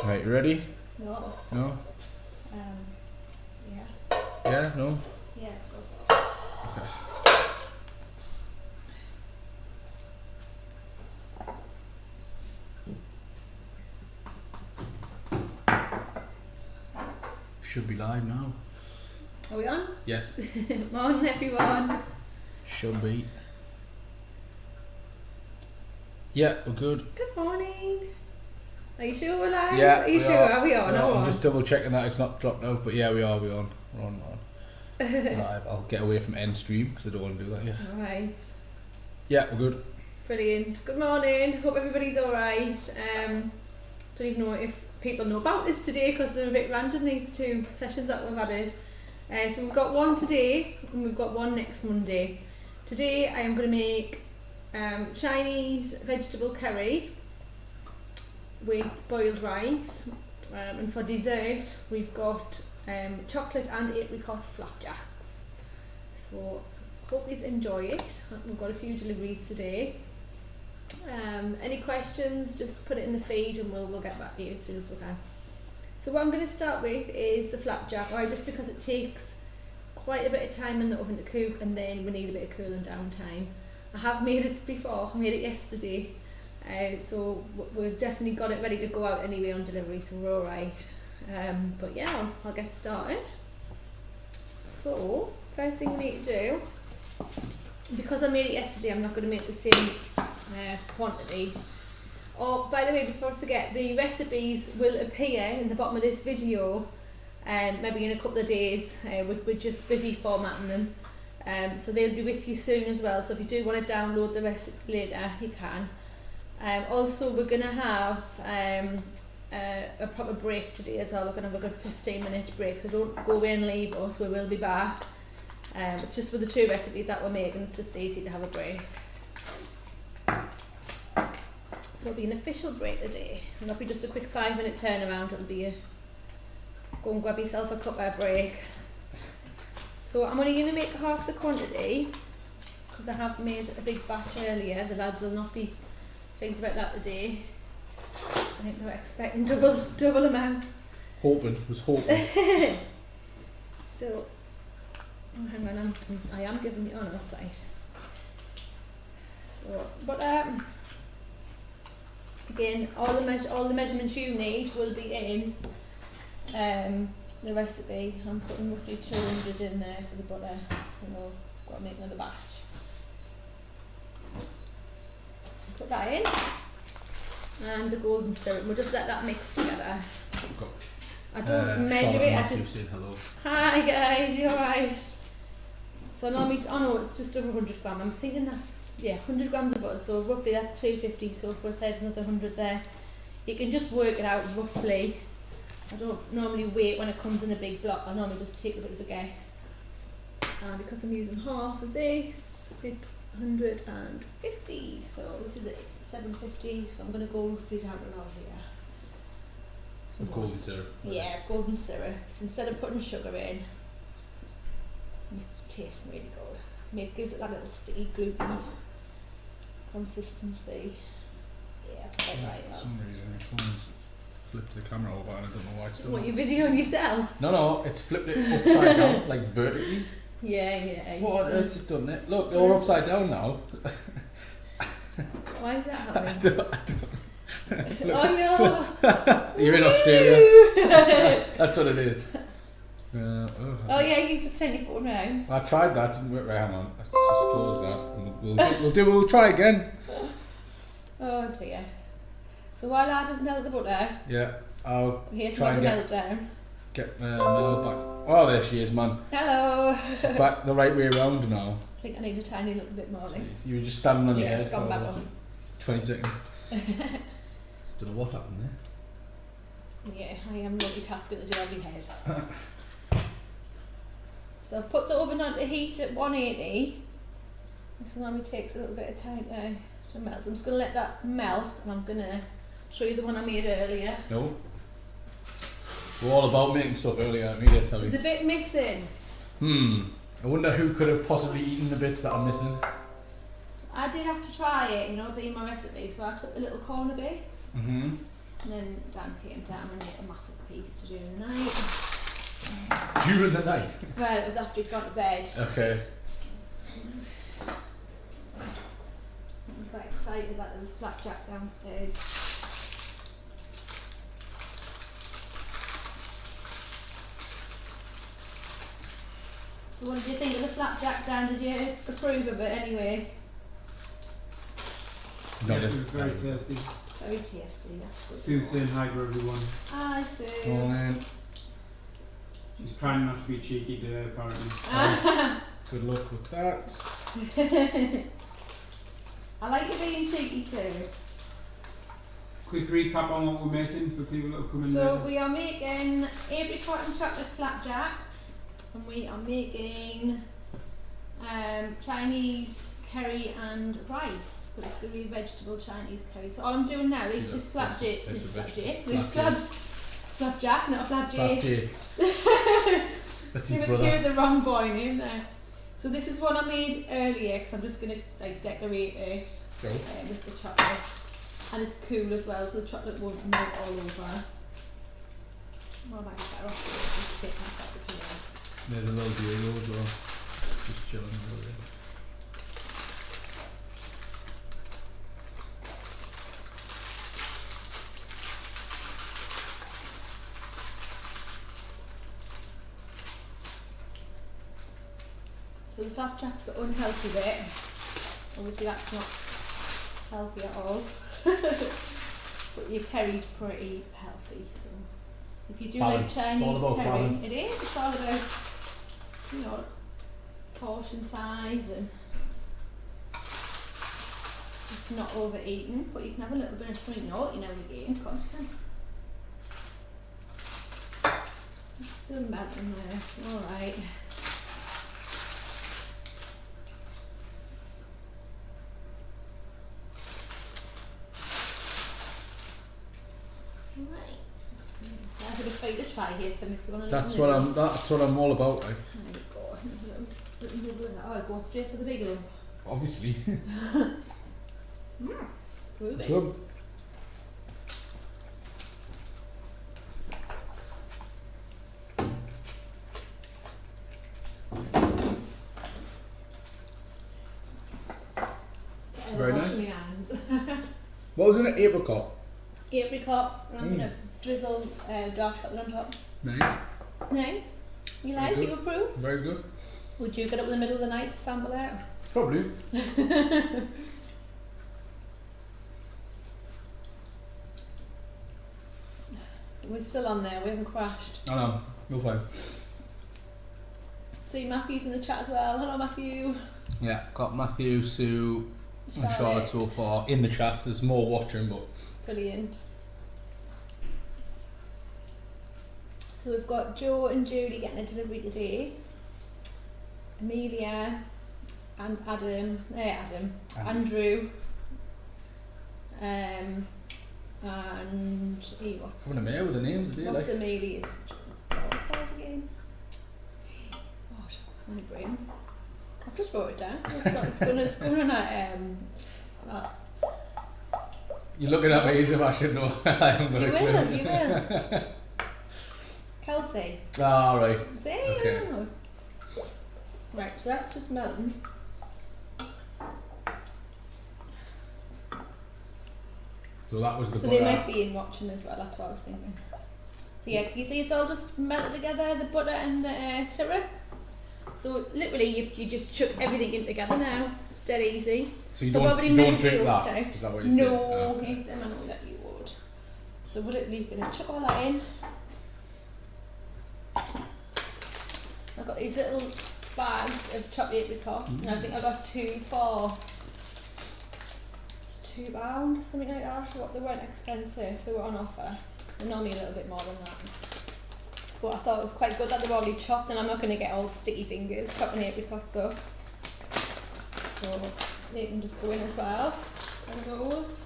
Right, you ready? No. No? Yeah. Yeah? No? Yeah, let's go for it. Okay. Should be live now. Are we on? Yes. Morning everyone. Should be. Yeah, we're good. Good morning. Are you sure we're live? Yeah, Are you sure? Are we on? Yeah, Are we I'm on? just double checking that it's not dropped out, but yeah, we are. We're on. We're on. Live. I'll get away from end stream because I don't want to do that yet. Alright. Yeah, we're good. Brilliant. Good morning. Hope everybody's alright. Don't even know if people know about this today because they're a bit random, these two sessions that we've added. So we've got one today and we've got one next Monday. Today I am going to make Chinese vegetable curry with boiled rice, and for dessert we've got chocolate and apricot flapjacks. So hope you enjoy it. We've got a few deliveries today. Any questions, just put it in the feed and we'll get back to you as soon as we can. So what I'm going to start with is the flapjack, just because it takes quite a bit of time in the oven to cook and then we need a bit of cooling down time. I have made it before, I made it yesterday, so we've definitely got it ready to go out anyway on delivery, so we're alright. But yeah, I'll get started. So, first thing we need to do, because I made it yesterday, I'm not going to make the same quantity. Oh, by the way, before I forget, the recipes will appear in the bottom of this video, maybe in a couple of days. We're just busy formatting them. So they'll be with you soon as well, so if you do want to download the recipe later, you can. Also, we're going to have a proper break today as well. We're going to have a good 15-minute break, so don't go away and leave us, we will be back. It's just with the two recipes that we're making, it's just easy to have a break. So it'll be an official break today. It'll not be just a quick 5-minute turnaround, it'll be a go and grab yourself a cuppa break. So I'm only going to make half the quantity because I have made a big batch earlier. The lads will not be pleased about that today. I think they were expecting double amounts. Was hoping. So, oh, hang on, I am giving you on outside. So, but again, all the measurements you need will be in the recipe. I'm putting roughly 200 in there for the butter. Got to make another batch. So put that in, and the golden syrup. We'll just let that mix together. I don't measure it. I just. Hello. Hi guys, you alright? So normally, it's just over 100 grams. I'm thinking that's 100 grams of butter. So roughly that's 250. So if we said another 100 there, you can just work it out roughly. I don't normally weigh when it comes in a big block. I normally just take a bit of a guess. And because I'm using half of this, it's 150. So this is 750. So I'm going to go roughly down to about here. With golden syrup. Yeah, golden syrup. So instead of putting sugar in, it tastes really good. It gives it that little sticky, gloopy consistency. Yeah, that's about right. For some reason my phone's flipped the camera over and I don't know why it's done. What, you videoing yourself? No, it's flipped it upside down, like vertically. Yeah. What has it done it? Look, they're all upside down now. Why is that happening? I don't Look, oh no! You're in Australia. That's what it is. Oh yeah, you just turn your phone round. I tried that, didn't work. Right, hang on. Let's just close that. We'll try again. Oh dear. So while I just melt the butter, yeah, I'll here try and get Mel back. Oh, there she is, man. Hello. Back the right way around now. I think I need a tiny little bit more. You were just standing on your head it's gone back on. 20 seconds. Don't know what happened there. Yeah, I am multitasking to do every head. So I've put the oven on to heat at 180. This normally takes a little bit of time to melt. I'm just going to let that melt and I'm going to show you the one I made earlier. No. We're all about making stuff earlier, aren't we? There's a bit missing. I wonder who could have possibly eaten the bits that are missing. I did have to try it, being my recipe, so I took the little corner bits. And then Dan came down and made a massive piece to do in the night. During the night? Well, it was after he'd gone to bed. Okay. I'm quite excited that there was Flapjack downstairs. So what did you think of the Flapjack, Dan? Did you approve of it anyway? No, Yes, it was very tasty. Very tasty, that's good. Sue's saying hi to everyone. Hi, Sue. Morning. She's trying not to be cheeky today, apparently. Good luck with that. I like you being cheeky, Sue. Quick recap on what we're making for people that have come in So later. we are making apricot and chocolate flapjacks, and we are making Chinese curry and rice, but it's going to be vegetable Chinese curry. So all I'm doing now is this flapjack, flapjack, not a flapjack. That's his Give brother. it the wrong boy name there. So this is one I made earlier because I'm just going to like decorate it Go. with the chocolate, and it's cool as well, so the chocolate won't melt all over. Well, I might be better off just take myself the pillow. There's a little Diego as well. Just chilling over there. So the flapjack's the unhealthy bit. Obviously that's not healthy at all. But your curry's pretty healthy. So if you do Balance. like It's all Chinese about curry, balance. it is. It's all about, you know, portion size and just not overeating. But you can have a little bit of something naughty now and again, of course you can. It's still melting there. Alright. I have a bit of try here for me if you want to. That's what I'm all about, right? There you go. Oh, I go straight for the big lump. Obviously. Prove it. Good. Very nice. My hands. What was in it? Apricot. Apricot, and I'm going to drizzle dark chocolate on top. Nice. Nice. You Very like? good. You approve? Very good. Would you get up in the middle of the night to sample out? Probably. We're still on there, we haven't crashed. I know. You're fine. See, Matthew's in the chat as well. Hello, Matthew. Yeah, got Matthew, Sue, and Charlotte so far in the chat. There's more watching, but Brilliant. So we've got Joe and Judy getting a delivery today. Amelia and Andrew. And hey, having a mare with the names today, what's like. Amelia's called again? Gosh, my brain. I've just wrote it down. It's going on at You're looking at me as if I should know. I haven't got a clue. You will. Kelsey. Ah, right. See? Okay. Right, so that's just melting. So that was the So butter. they might be in watching as well, that's what I was thinking. So yeah, can you see it's all just melted together, the butter and the syrup? So literally you just chuck everything in together now. It's dead easy. So you So don't, nobody you don't measured drink the that? outside. Is that what you No, said? Oh, okay. I know that you would. So we're literally going to chuck all that in. I've got these little bags of chopped apricots, and I think I got two for £2, something like that. They weren't expensive, they were on offer. They're normally a little bit more than that. But I thought it was quite good that they're already chopped, and I'm not going to get all sticky fingers chopping apricots up. So they can just go in as well. And those.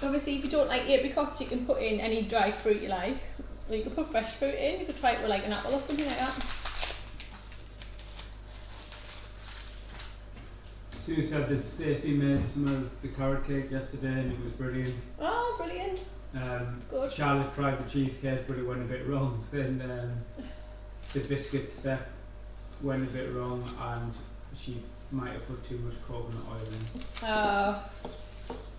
Obviously, if you don't like apricots, you can put in any dried fruit you like. Or you could put fresh fruit in. You could try it with like an apple or something like that. Sue said that Stacey made some of the carrot cake yesterday and it was brilliant. Oh, brilliant. Good. Charlotte tried the cheesecake but it went a bit wrong. Then the biscuit step went a bit wrong and she might have put too much coconut oil in. Oh.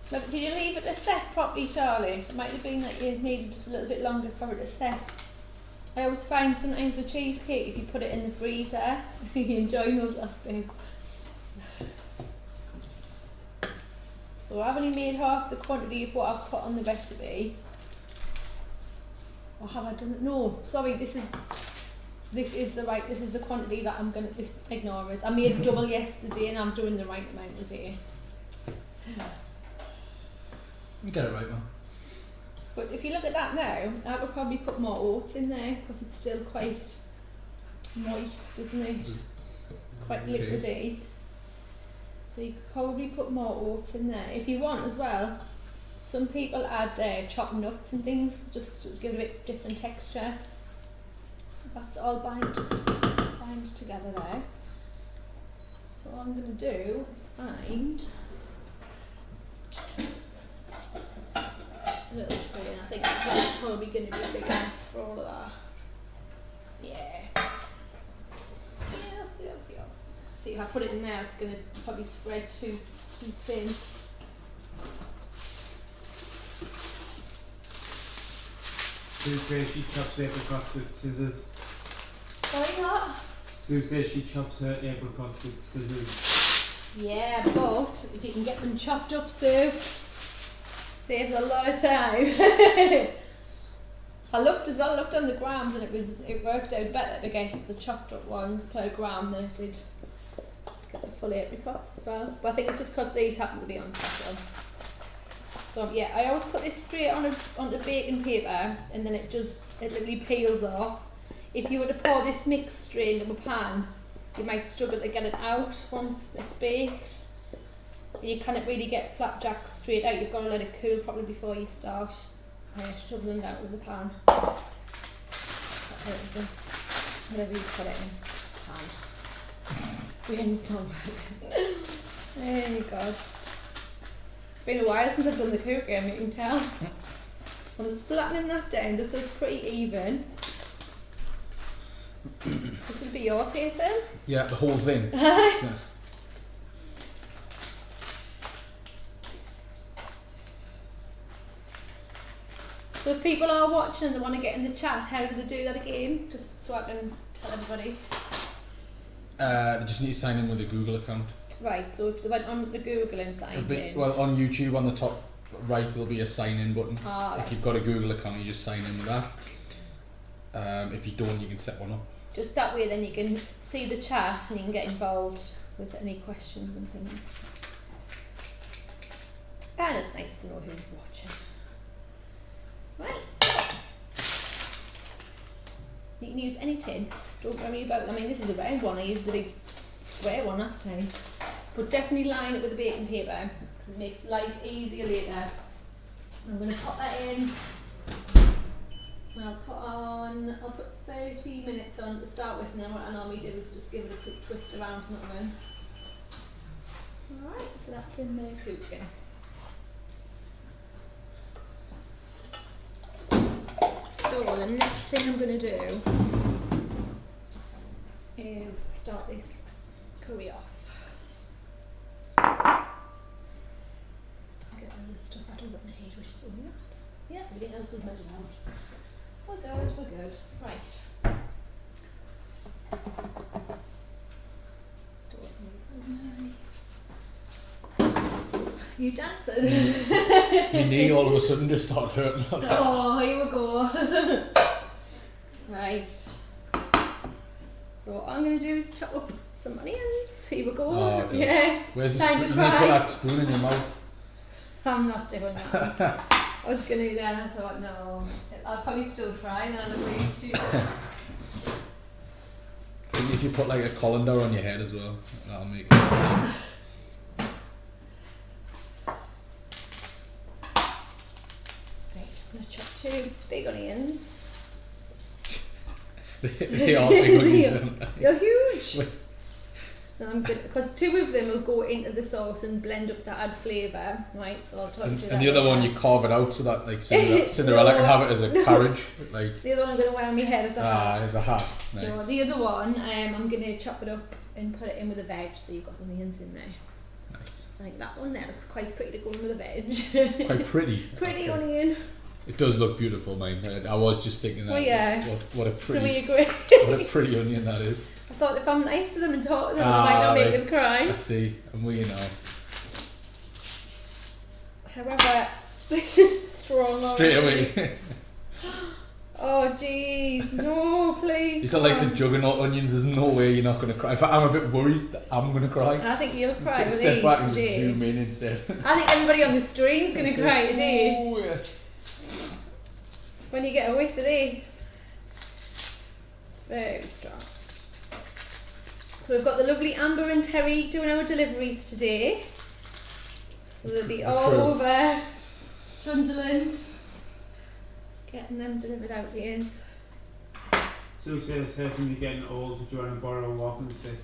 But did you leave it to set properly, Charlie? It might have been that you needed just a little bit longer for it to set. I always find sometimes with cheesecake, if you put it in the freezer, you enjoy those last bits. So I've only made half the quantity of what I've put on the recipe. Or have I done it? No, sorry, this is the quantity that I'm gonna ignore us. I made double yesterday and I'm doing the right amount today. You get it right, man. But if you look at that now, I could probably put more oats in there because it's still quite moist, isn't it? It's quite liquidy. So you could probably put more oats in there. If you want as well, some people add chopped nuts and things just to give it a bit different texture. So that's all bind together there. So all I'm going to do is find a little tray, and I think that's probably going to be big enough for all of that. Yeah. Yes. See, if I put it in there, it's going to probably spread too thin. Sue says she chops apricots with scissors. Sorry, what? Sue says she chops her apricots with scissors. Yeah, but if you can get them chopped up, Sue, saves a lot of time. I looked on the grams and it worked out better to get the chopped up ones per gram than it did to get the full apricots as well. But I think it's just because these happen to be on special. So yeah, I always put this straight onto baking paper and then it literally peels off. If you were to pour this mix straight into a pan, you might struggle to get it out once it's baked. You can't really get flapjacks straight out, you've got to let it cool properly before you start shoveling it out with the pan. Whatever you put it in, pan. Brain's done working. Oh god. It's been a while since I've done the cooking, you can tell. I'm just flattening that down just so it's pretty even. This would be yours, Ethan? Yeah, the whole thing. Yeah. So if people are watching and they want to get in the chat, how do they do that again? Just so I can tell everybody. They just need to sign in with a Google account. Right, so if they went on the Google and signed in. Well, on YouTube on the top right there'll be a sign in button. Ah, if you've got a Google account, you just sign in with that. If you don't, you can set one up. Just that way then you can see the chat and you can get involved with any questions and things. And it's nice to know who's watching. Right, so you can use any tin, don't worry about, I mean this is a round one, I used a big square one last time. But definitely line it with the baking paper because it makes life easier later. I'm going to pop that in. I'll put 30 minutes on to start with, and then what I normally do is just give it a quick twist around and oven. Alright, so that's in there cooking. So the next thing I'm going to do is start this curry off. Get all the stuff out of the need, which is all that. Yeah, everything else was measured out. We're good. Right. You dancing? My knee all of a sudden just started hurting. Oh, here we go. Right. So what I'm going to do is chop up some onions. Here we go. Oh, okay. Yeah. Where's the Time spoon? to You need to put cry. that spoon in your mouth. I'm not doing that. I was going to then, I thought, no. I'll probably still cry and then I'll agree to. If you put like a colander on your head as well, that'll make it. Right, I'm going to chop 2 big onions. They are big onions. They're huge. Wait. So I'm good because 2 of them will go into the sauce and blend up to add flavour, right? So I'll talk to you And the other one later. you carve it out so that like Cinderella can have it as a carriage. Like The other one I'm going to wear on my head as a hat. as a hat. Nice. No, the other one, I'm going to chop it up and put it in with a veg, so you've got onions in there. Nice. I think that one there looks quite pretty to go in with a veg. Quite pretty. Pretty Okay. onion. It does look beautiful, mate. I was just thinking that. Oh, yeah. What a Do pretty. we agree? What a pretty onion that is. I thought if I'm nice to them and talk to them, I might not make right. us cry. I see. And we know. However, this is strong. Straight already. away. Oh jeez, no, please. It's not like the juggernaut onions. There's no way you're not going to cry. In fact, I'm a bit worried that I'm going to cry. I think you'll cry with Step these back and just today. zoom in instead. I think everybody on the stream's going to cry today Oh yes. when you get a whiff of these. It's very strong. So we've got the lovely Amber and Terry doing our deliveries today. So they'll be all True. over Sunderland, getting them delivered out here. Sue says, hey, from you getting old, do you want to borrow a walking stick?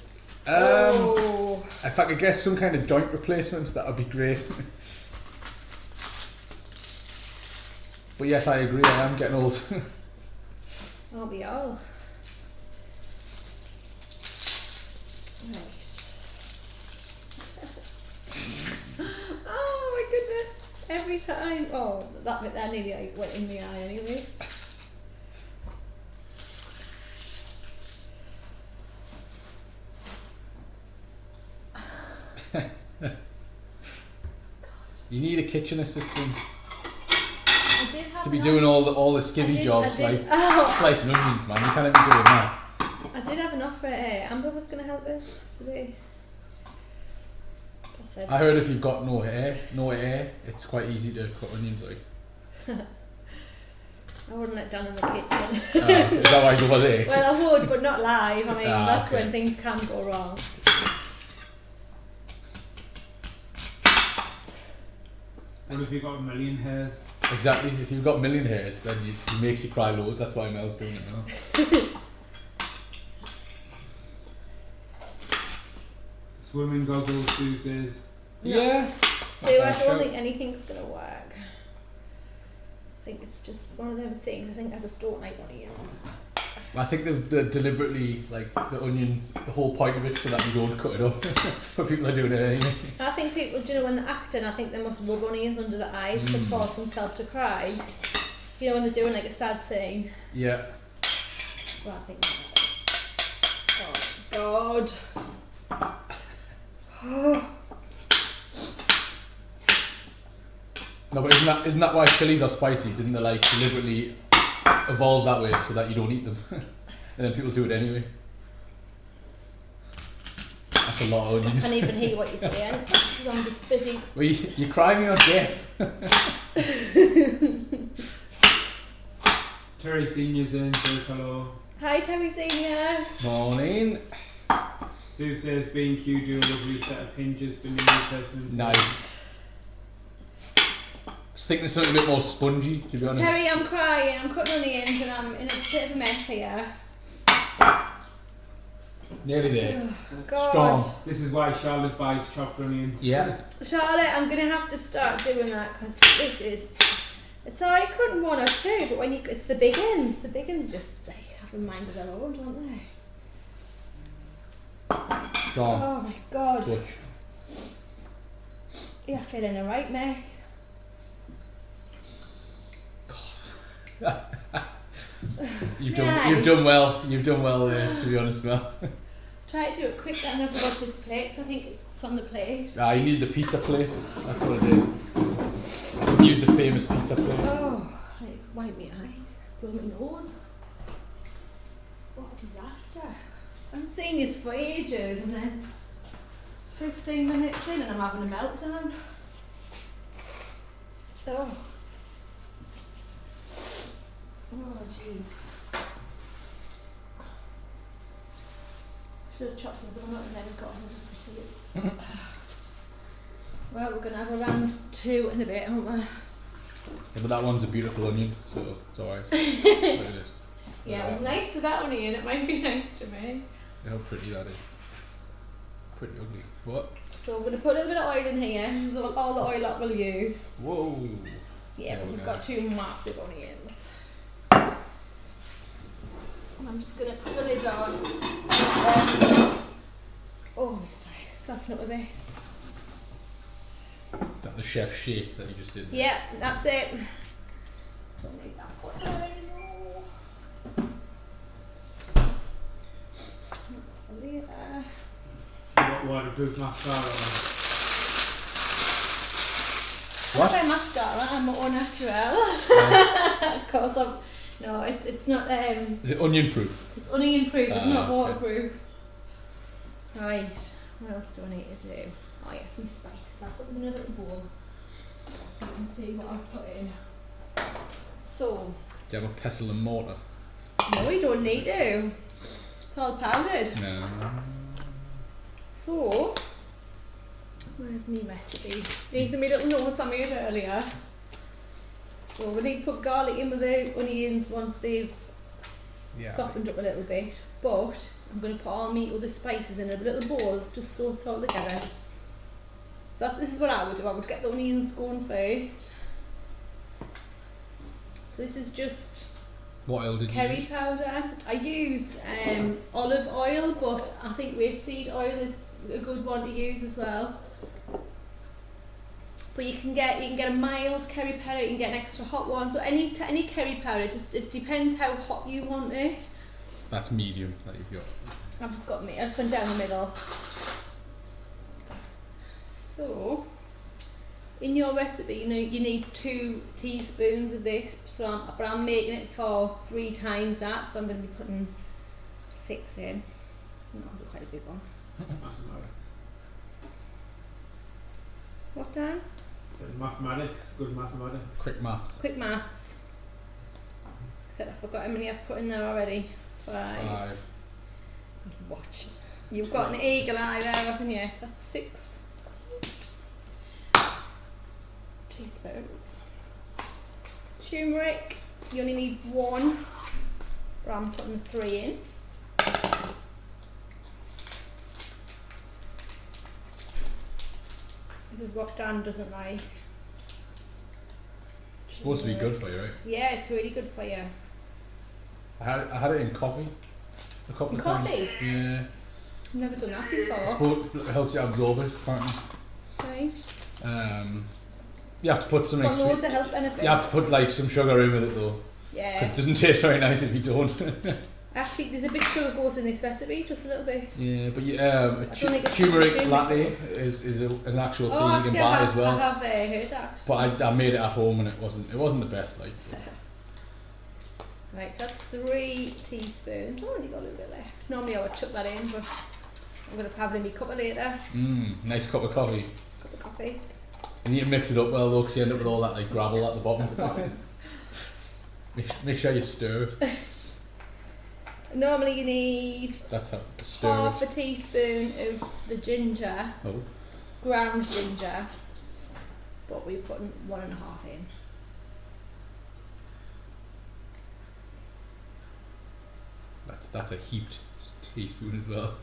Oh, If I could get some kind of joint replacement, that would be great. But yes, I agree. I am getting old. I'll be all. Right. Oh my goodness. Every time. Oh, that bit there nearly like, went in the eye anyway. You need a kitchen assistant I did have to be enough- doing all the skivvy I did- jobs I did- like oh. slicing onions, man. You can't be doing that. I did have enough for Amber was going to help us today. I said, I heard if you've got no hair, it's quite easy to cut onions like. I wouldn't let down in the kitchen. Is that why you was there? Well, I would, but not live. I mean, that's okay. when things can go wrong. What if you got a million hairs? Exactly. If you've got a million hairs, then it makes you cry loads. That's why Mel's doing it now. Swimming goggles, Sue says. No. Yeah. So I Not bad don't shout. think anything's going to work. I think it's just one of them things. I think I just don't like onions. I think they've deliberately, like, the onion, the whole point of it so that you don't cut it up. But people are doing it anyway. I think people, do you know, when they're acting, I think they must rub onions under the eyes to force themselves to cry. You know, when they're doing like a sad scene. Yeah. Well, I think that. Oh, God. No, but isn't that why chilies are spicy? Didn't they like deliberately evolve that way so that you don't eat them? And then people do it anyway. That's a lot of I onions. can't even hear what you're saying because I'm just busy. Well, you're crying me on death. Terry Senior's in, says hello. Hi, Terry Senior. Morning. Sue says B&Q do a lovely set of hinges for knee replacements. Nice. I was thinking of something a bit more spongy, to be honest. Terry, I'm crying. I'm cutting onions and I'm in a bit of a mess here. Nearly there. God. Strong. This is why Charlotte buys chopped onions. Yeah. Charlotte, I'm going to have to start doing that because this is... It's alright cutting 1 or 2, but when it's the big ends. The big ends just like, have a mind of their own, don't they? Strong. Oh my God. Touch. You're feeling a right mess. You've Nice. done well. You've done well there, to be honest, Mel. Try to do it quick then I forgot this plate, so I think it's on the plate. You need the pizza plate. That's what it is. Use the famous pizza plate. Oh, I wipe my eyes, blow my nose. What a disaster. I haven't seen this for ages and then 15 minutes in and I'm having a meltdown. Oh. Oh jeez. Should have chopped the one up and then got another potato. Well, we're going to have around 2 in a bit, aren't we? Yeah, but that one's a beautiful onion, so it's alright. It is. Yeah, it was nice to that onion, it might be nice to me. How pretty that is. pretty ugly. What? So we're going to put a little bit of oil in here. This is all the oil that we'll use. Whoa. Yeah, There but we we've go. got 2 massive onions. And I'm just going to put the lid on. Oh, sorry, soften up a bit. Is that the chef shape that you just did? There? Yeah, that's it. Don't need that one anymore. That's for later. Waterproof mascara on. What? I don't wear mascara, I'm all natural. Of course, no, it's not. Is it onion proof? It's onion proof. It's not okay. waterproof. Right. What else do I need to do? Oh yeah, some spices. I'll put them in a little bowl. So you can see what I've put in. So. Do you have a pestle and mortar? No, you don't need to. It's all powdered. No. So, where's my recipe? These are my little notes I made earlier. So we need to put garlic in with the onions once they've softened up a little bit. But I'm going to put all my other spices in a little bowl just so it's all together. So this is what I would do. I would get the onions going first. So this is just What oil did you curry use? powder. I used olive oil, but I think rapeseed oil is a good one to use as well. But you can get a mild curry powder, you can get an extra hot one. So any curry powder, just it depends how hot you want it. That's medium that you've got. I just went down the middle. So in your recipe, you need 2 teaspoons of this. But I'm making it for 3 times that, so I'm going to be putting 6 in. And that was quite a big one. Mathematics. What, Dan? So mathematics, good mathematics. Quick maths. Quick maths. Except I forgot how many I've put in there already. 5. Just watch. You've got an eagle eye there, haven't you? So that's 6 teaspoons. Turmeric, you only need 1, but I'm putting 3 in. This is what Dan doesn't like. It's supposed to be good for you, right? Yeah, it's really good for you. I had it in coffee a couple In of times. coffee? Yeah. I've never done that before. It helps you absorb it, apparently. Right. You have to put some It's got loads of health benefits. you have to put like some sugar in with it though, Yeah. because it doesn't taste very nice if you don't. Actually, there's a bit of sugar goes in this recipe, just a little bit. Yeah, but don't think it's turmeric turmeric. latte is an actual thing you Actually, can buy I have, as well. I have heard that. But I made it at home and it wasn't the best. Like. Right, so that's 3 teaspoons. Oh, only got a little bit left. Normally I would chuck that in, but I'm going to have it in my cuppa later. Nice cup of coffee. Cup of coffee. You need to mix it up well though, because you end up with all that like gravel at the bottom. Make sure you stir it. Normally you need That's how stir half it. a teaspoon of the ginger, Oh. ground ginger, but we're putting 1.5 in. That's a heaped teaspoon as well.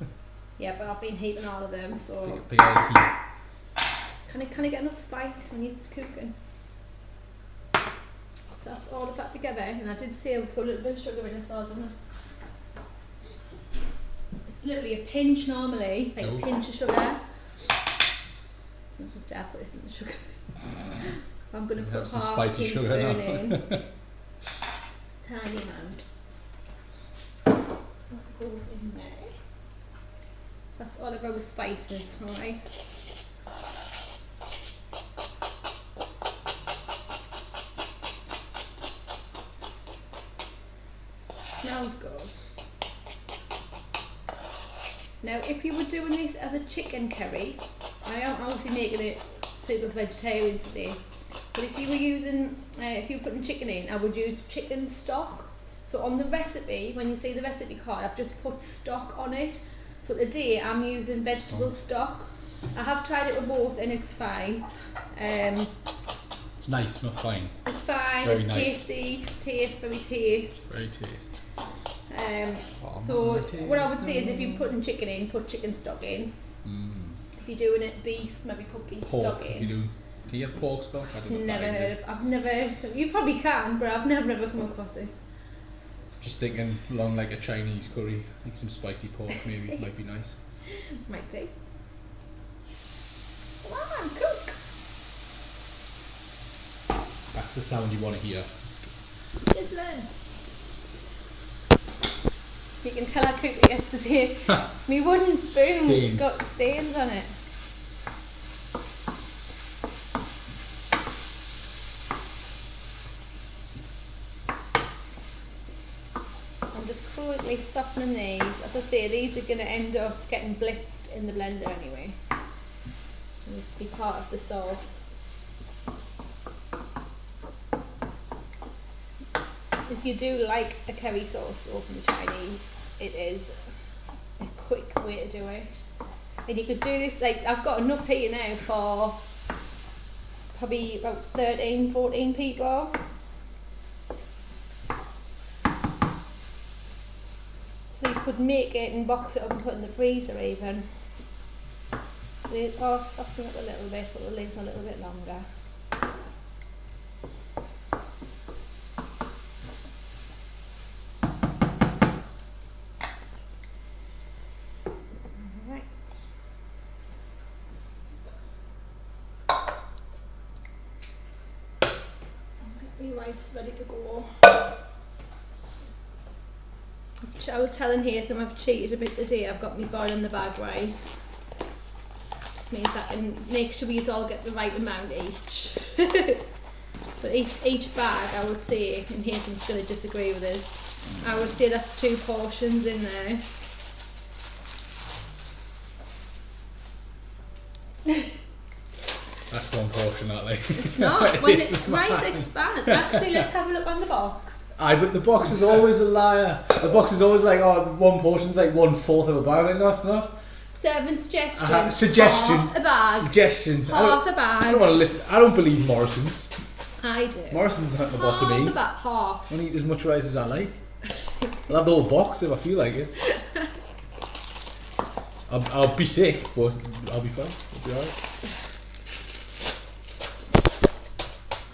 Yeah, but I've been heating all of them, so Big old heap. can I get enough spice when you're cooking? So that's all of that together, and I did say I'll put a little bit of sugar in as well, didn't I? It's literally a pinch normally, like a pinch of sugar. I'll put this in the sugar. I'm going to put some half a spicy sugar teaspoon now. in. Tiny amount. That goes in there. So that's all of our spices, alright? Smells good. Now, if you were doing this as a chicken curry, I am obviously making it suitable for vegetarians today, but if you were using, if you were putting chicken in, I would use chicken stock. So on the recipe, when you see the recipe card, I've just put stock on it. So today I'm using vegetable stock. I have tried it with both and it's fine. It's nice, not fine. It's fine, Very it's nice. tasty, very taste. Very tasty. So what I would say is if you're putting chicken in, put chicken stock in. If you're doing it beef, maybe put beef Pork. stock You in. do. Can you have pork stock? I don't know if Never that heard exists. of. I've never. You probably can, but I've never come across it. Just thinking along like a Chinese curry, like some spicy pork maybe might be nice. Might be. Come on, cook. That's the sound you want to hear. Sizzling. You can tell I cooked it yesterday. My wooden spoon has got stains on it. I'm just quickly softening these. As I say, these are going to end up getting blitzed in the blender anyway. It'll be part of the sauce. If you do like a curry sauce or from the Chinese, it is a quick way to do it. And you could do this, like I've got enough here now for probably about 13, 14 people. So you could make it and box it up and put it in the freezer even. They are softening up a little bit, but we'll leave them a little bit longer. Rice ready to go. I was telling Hazel I've cheated a bit today. I've got me boiling the bag rice. Just means I can make sure we all get the right amount each. But each bag, I would say, and Hazel's going to disagree with us, I would say that's 2 portions in there. That's one portion, aren't they? It's not. When it rice expands. Actually, let's have a look on the box. Aye, but the box is always a liar. The box is always like, oh, one portion's like 1/4 of a bag. Like, no, it's not. Serving suggestion. Suggestion. Half a bag. Suggestion. Half a bag. I don't want to listen. I don't believe Morrison's. I do. Morrison's not the boss of me. Half a bag. Half. I want to eat as much rice as I like. I'll have the whole box if I feel like it. I'll be sick, but I'll be fine. I'll be alright.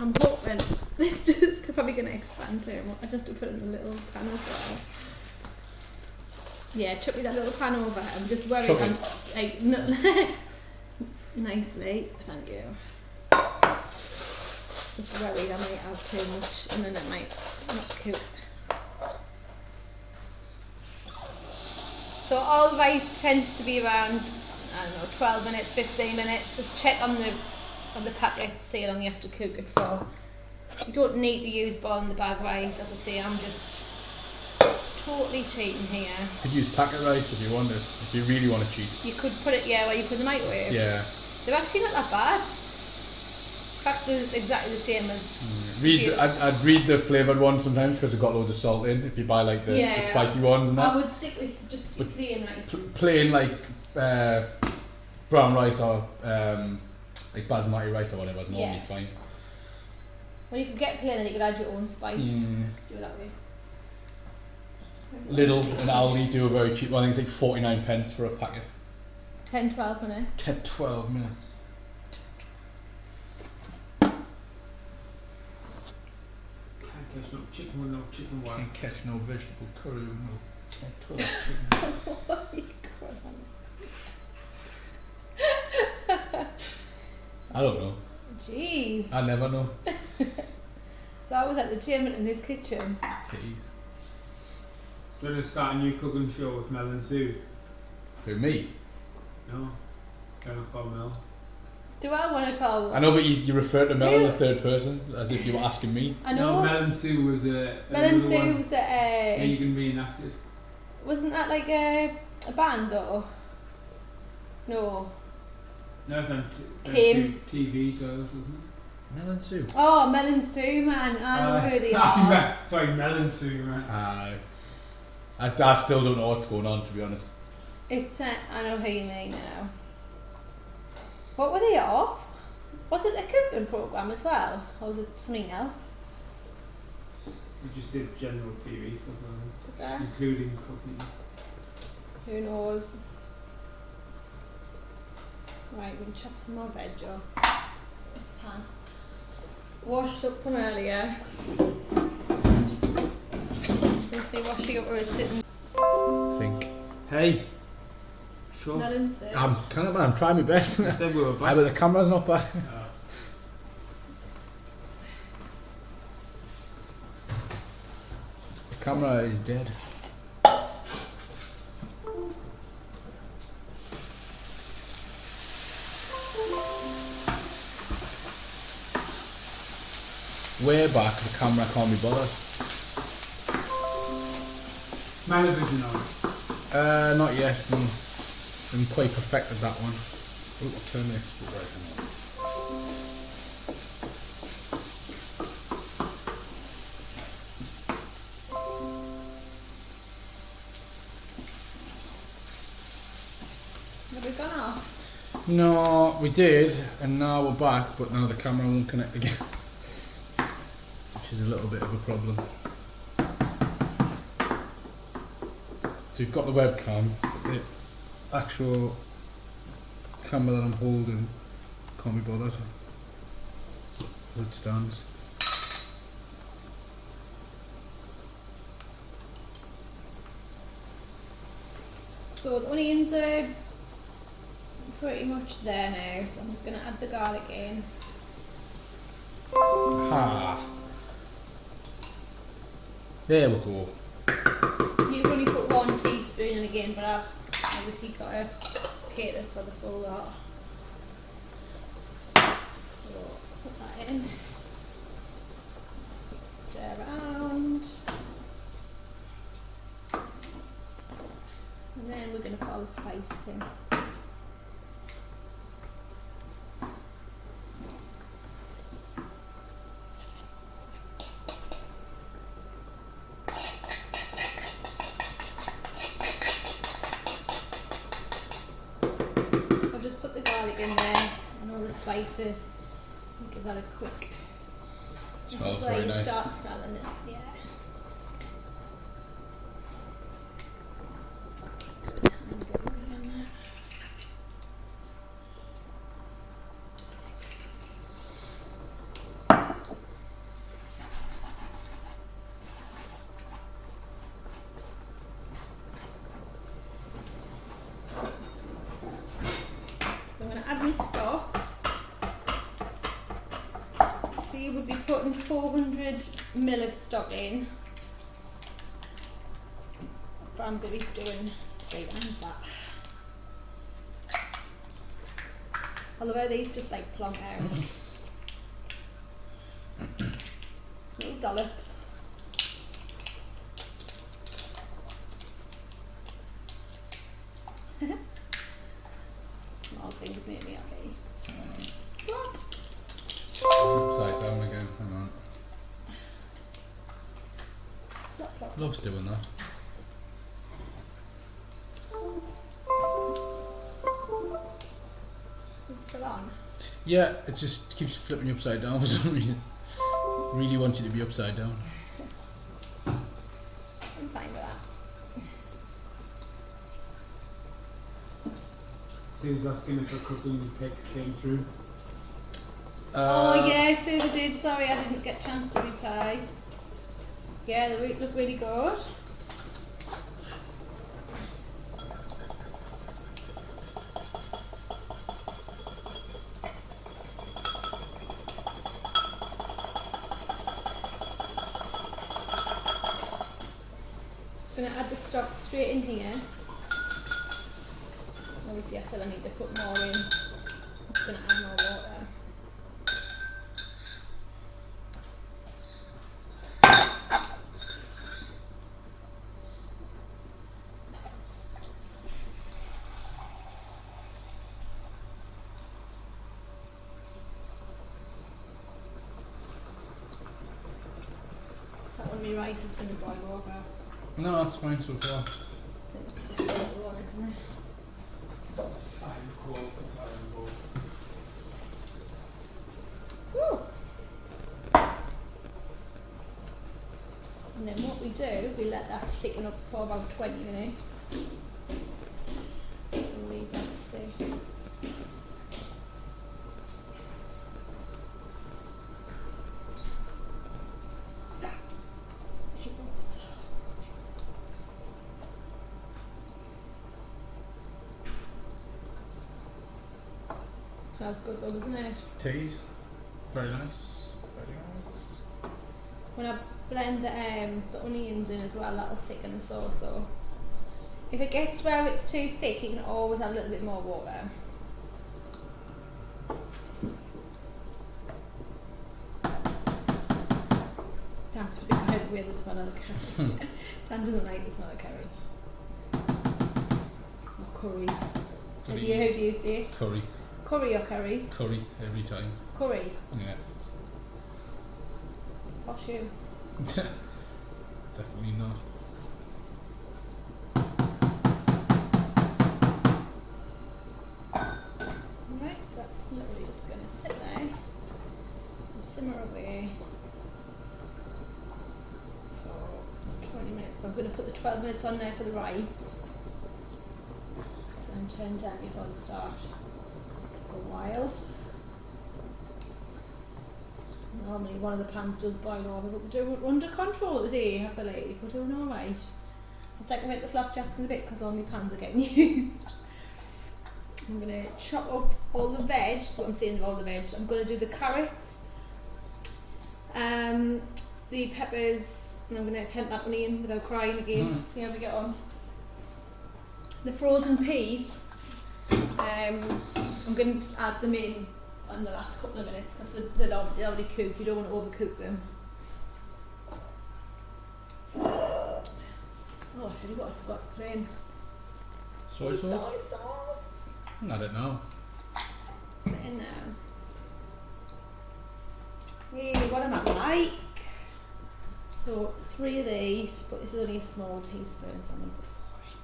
I'm hoping this is probably going to expand too. I just have to put it in the little pan as well. Yeah, chuck me that little pan over. I'm just worried. Chuck I'm like nicely. Thank you. Just worried I might have too much and then it might not cook. So all rice tends to be around, I don't know, 12 minutes, 15 minutes. Just check on the packet say how long you have to cook it for. You don't need to use boiling the bag rice, as I say, I'm just totally cheating here. You could use packet rice if you wanted, if you really want to cheat. You could put it, yeah, where you put in the microwave. Yeah. They're actually not that bad. Fact is exactly the same as. I'd read the flavoured one sometimes because they've got loads of salt in. If you buy like the spicy ones and that. I would stick with just plain rice. Plain like brown rice or like basmati rice or whatever is normally fine. Well, you could get plain and you could add your own spice. Do it that way. Lidl and Aldi do a very cheap one. I think it's like 49 pence for a packet. 10-12 minutes. 10-12 minutes. Can't catch no chicken with no chicken wire. Can't catch no vegetable curry with no 10-12 chicken. Oh my God. I don't know. Jeez. I never know. So I was entertainment in this kitchen. Jeez. Do you want to start a new cooking show with Mel and Sue? Who, me? No. Don't know call Mel. Do I want to call? I know, but you refer to Mel in the third person as if you were asking me. I know. No, Mel and Sue was a. Mel and another one. Sue was Yeah, you can reenact it. Wasn't that like a band though? No. No, it's on Kim. TV girls, wasn't it? Mel and Sue. Oh, Mel and Sue, man. I know who they are. Sorry, Mel and Sue, man. I still don't know what's going on, to be honest. It's I know who you mean now. What were they off? Was it a cooking programme as well? Or was it something else? We just did general TV stuff, Okay. including cooking. Who knows? Right, we're going to chop some more veg on this pan. Washed up from earlier. Since they washing up, I was sitting. Think. Hey. Sure. Melon soup. I'm trying my best. You said we were back. But the camera's not back. The camera is dead. Way back, the camera can't be bothered. Smell-o-vision on. Not yet. I'm quite perfected that one. Oh, I'll turn this. Have we gone off? No, we did, and now we're back, but now the camera won't connect again. Which is a little bit of a problem. So you've got the webcam, but the actual camera that I'm holding can't be bothered as it stands. So the onions are pretty much there now, so I'm just going to add the garlic in. Ha! There we go. You've only put 1 teaspoon in again, but I've obviously got to cater for the full lot. So put that in. Stir around. And then we're going to put all the spices in. In there and all the spices. Give that a quick. This Smells is where very you nice. start smelling it. Yeah. So I'm going to add my stock. So you would be putting 400 ml of stock in. But I'm going to be doing 3 times that. Although these just like plonk out. Little dollops. Small things make me happy. Upside down again, hang on. Loves doing that. It's still on. Yeah, it just keeps flipping you upside down for some reason. Really wants you to be upside down. I'm fine with that. Sue's asking if a couple of pics came through. Oh yeah, so they did. Sorry, I didn't get a chance to reply. Yeah, they look really good. Just going to add the stock straight in here. Obviously, I said I need to put more in. I'm just going to add more water. My rice is going to boil over. No, that's fine so far. So it's just a little one, isn't it? I'm cold because I'm bored. Woo! And then what we do, we let that thicken up for about 20 minutes. So just going to leave that to see. Smells good though, doesn't it? Teas. Very nice. Very nice. When I blend the onions in as well, that'll thicken the sauce. So if it gets where it's too thick, you can always add a little bit more water. Dan's pretty good with the smell of the curry. Dan doesn't like the smell of curry. Or curry. How do you say it? Curry. Curry or curry? Curry every time. Curry. Yeah. Posh you. Definitely not. Right, so that's literally just going to sit there and simmer away for 20 minutes. But I'm going to put the 12 minutes on there for the rice and turn down before the start. Go wild. Normally one of the pans does boil over, but we're under control today, I believe. We're doing alright. I'll take away the flapjacks in a bit because all my pans are getting used. I'm going to chop up all the veg, so I'm saying all the veg. I'm going to do the carrots, the peppers, and I'm going to attempt that onion without crying again, see how we get on. The frozen peas, I'm going to just add them in the last couple of minutes because they're already cooked, you don't want to overcook them. Oh, I tell you what, I forgot to put in Soy sauce? soy sauce. I don't know. Put it in now. Really, what am I like? So 3 of these, but this is only a small teaspoon, so I'm going to put 4 in.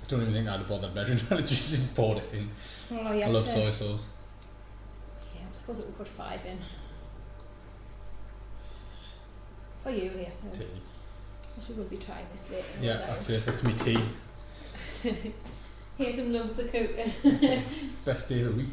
I don't even think I'd have bothered measuring. I just poured it in. Oh, yeah, I love soy sauce. Yeah, I suppose it would put 5 in. For you, yeah. So Teas. I should be trying this later. Yeah, that's it. That's me tea. Hayden loves the cooking. Best day of the week.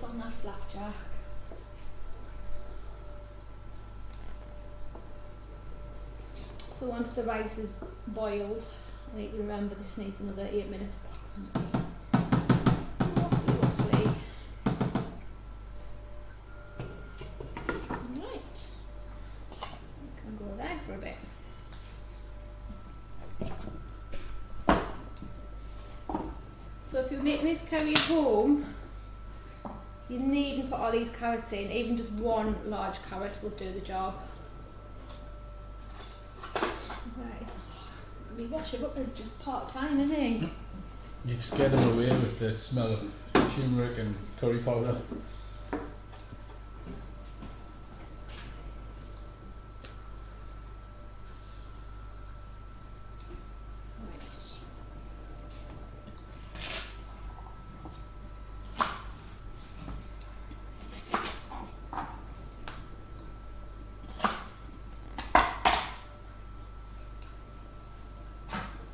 On that flapjack. So once the rice is boiled, I need to remember this needs another 8 minutes approximately. Roughly. Right. We can go there for a bit. So if you're making this curry at home, you needn't put all these carrots in, even just one large carrot will do the job. Right, we wash it up as just part-time, isn't it? You've scared them away with the smell of turmeric and curry powder.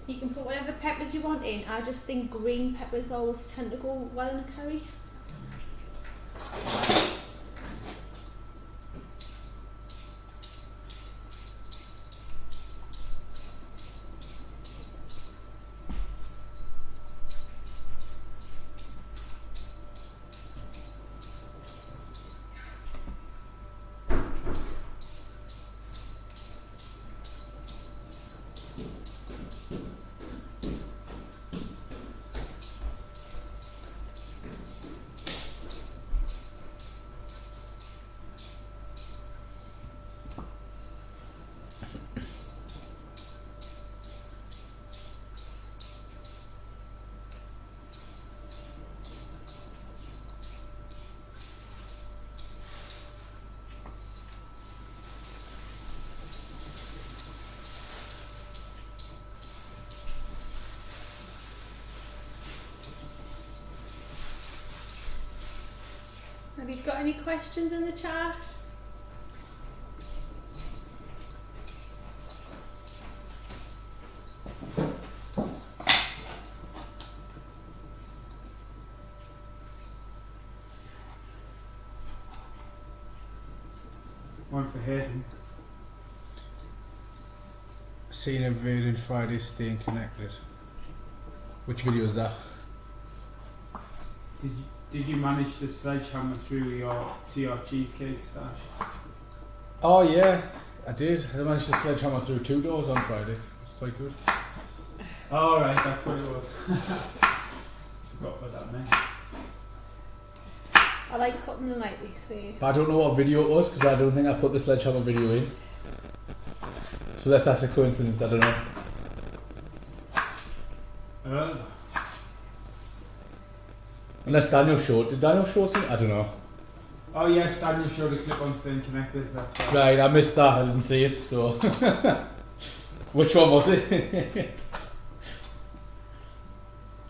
You can put whatever peppers you want in. I just think green peppers always tend to go well in a curry. Have you got any questions in the chat? One for Hayden. Seen invaded Friday, staying connected. Which video is that? Did you manage to sledgehammer through to your cheesecake stash? Oh yeah, I did. I managed to sledgehammer through 2 doors on Friday. It's quite good. Oh right, that's what it was. Forgot what that meant. I like cutting them like this way. But I don't know what video it was because I don't think I put the sledgehammer video in. So that's a coincidence, I don't know. Unless Daniel showed. Did Daniel show something? I don't know. Oh yes, Daniel showed a clip on Staying Connected, that's right. Right, I missed that. I didn't see it, so... Which one was it?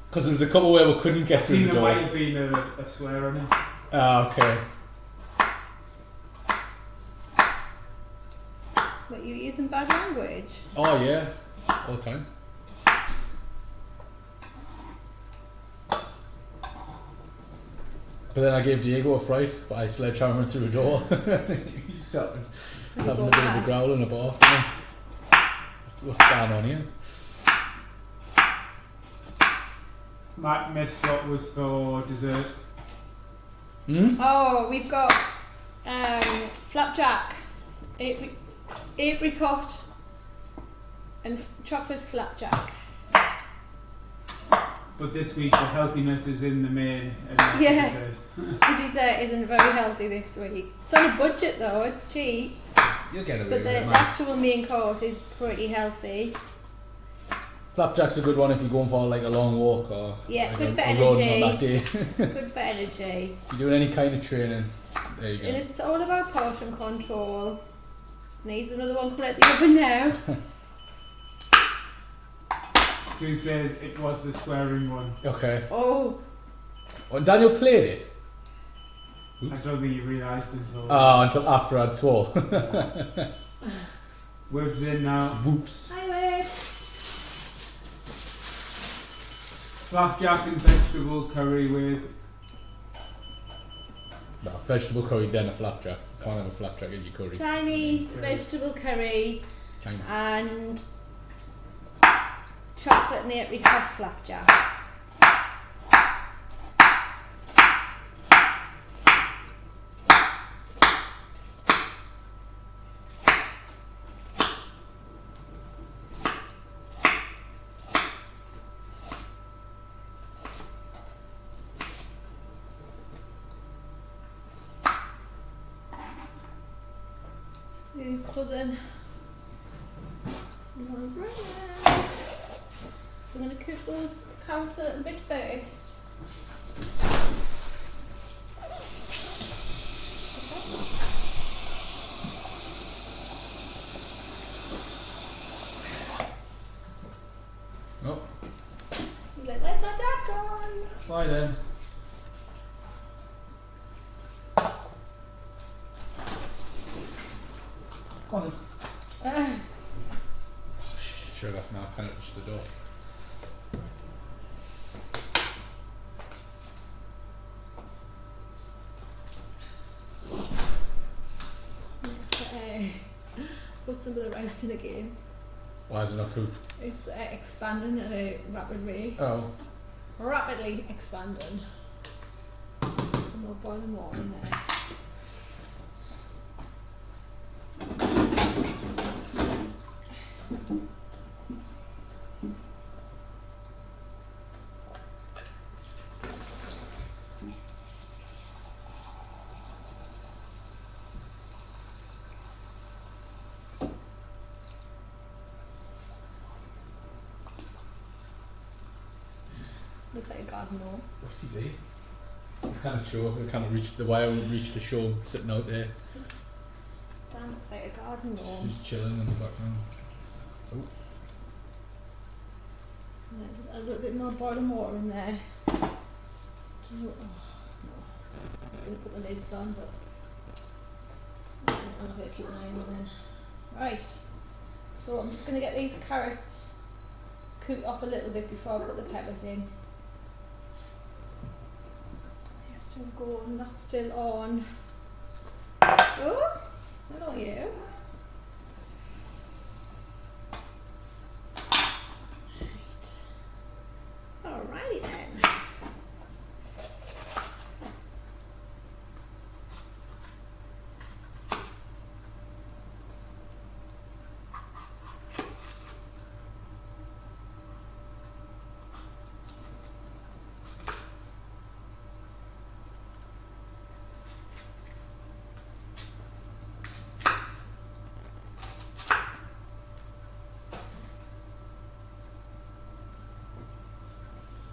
Because there was a couple where we couldn't get through the door. There might have been a swear on it. Ah, okay. What, you using bad language? Oh yeah, all the time. But then I gave Diego a fright by sledgehammering through a door. He started having a bit of a growl in a bar. Yeah. What's going on here? Matt missed what was for dessert. Hmm? Oh, we've got flapjack, apricot, and chocolate flapjack. But this week the healthiness is in the main and not the Yeah. dessert. The dessert isn't very healthy this week. It's on a budget though, it's cheap. You'll get away But with the it, man. actual main course is pretty healthy. Flapjack's a good one if you're going for like a long walk or Yeah, like good for a run on energy. that day. Good for energy. If you're doing any kind of training, there you go. And it's all about portion control. Needs another one coming out the oven now. Sue says it was the swearing one. Okay. Oh, Well, Daniel played it? I don't think you realised until... Until after I'd swore. Web's in now. Whoops. hi Web. Flapjack and vegetable curry with... No, vegetable curry, then a flapjack. Can't have a flapjack in your curry. Chinese vegetable curry China. and chocolate and apricot flapjack. Sue's cousin. Someone's right now. So I'm going to cook those carrots a little bit first. Oh, He's like, where's my dad gone? bye then. Go on then. Oh, sugar. Now I can't reach the door. Put some of the rice in again. Why is it not cooked? It's expanding at a rapid rate. Oh. Rapidly expanding. Some more boiling water in there. Looks like a garden wall. What's he doing? I can't show. I can't reach the wire. I won't reach the show sitting out there. Damn, looks like a garden wall. Just chilling in the background. Oh. Right, just add a little bit more boiling water in there. Oh, no. I was going to put the lids on, but I'm not going to keep an eye on them then. Right, so I'm just going to get these carrots cooked off a little bit before I put the peppers in. It's still going, that's still on. Oh! Hello, you. Alrighty then.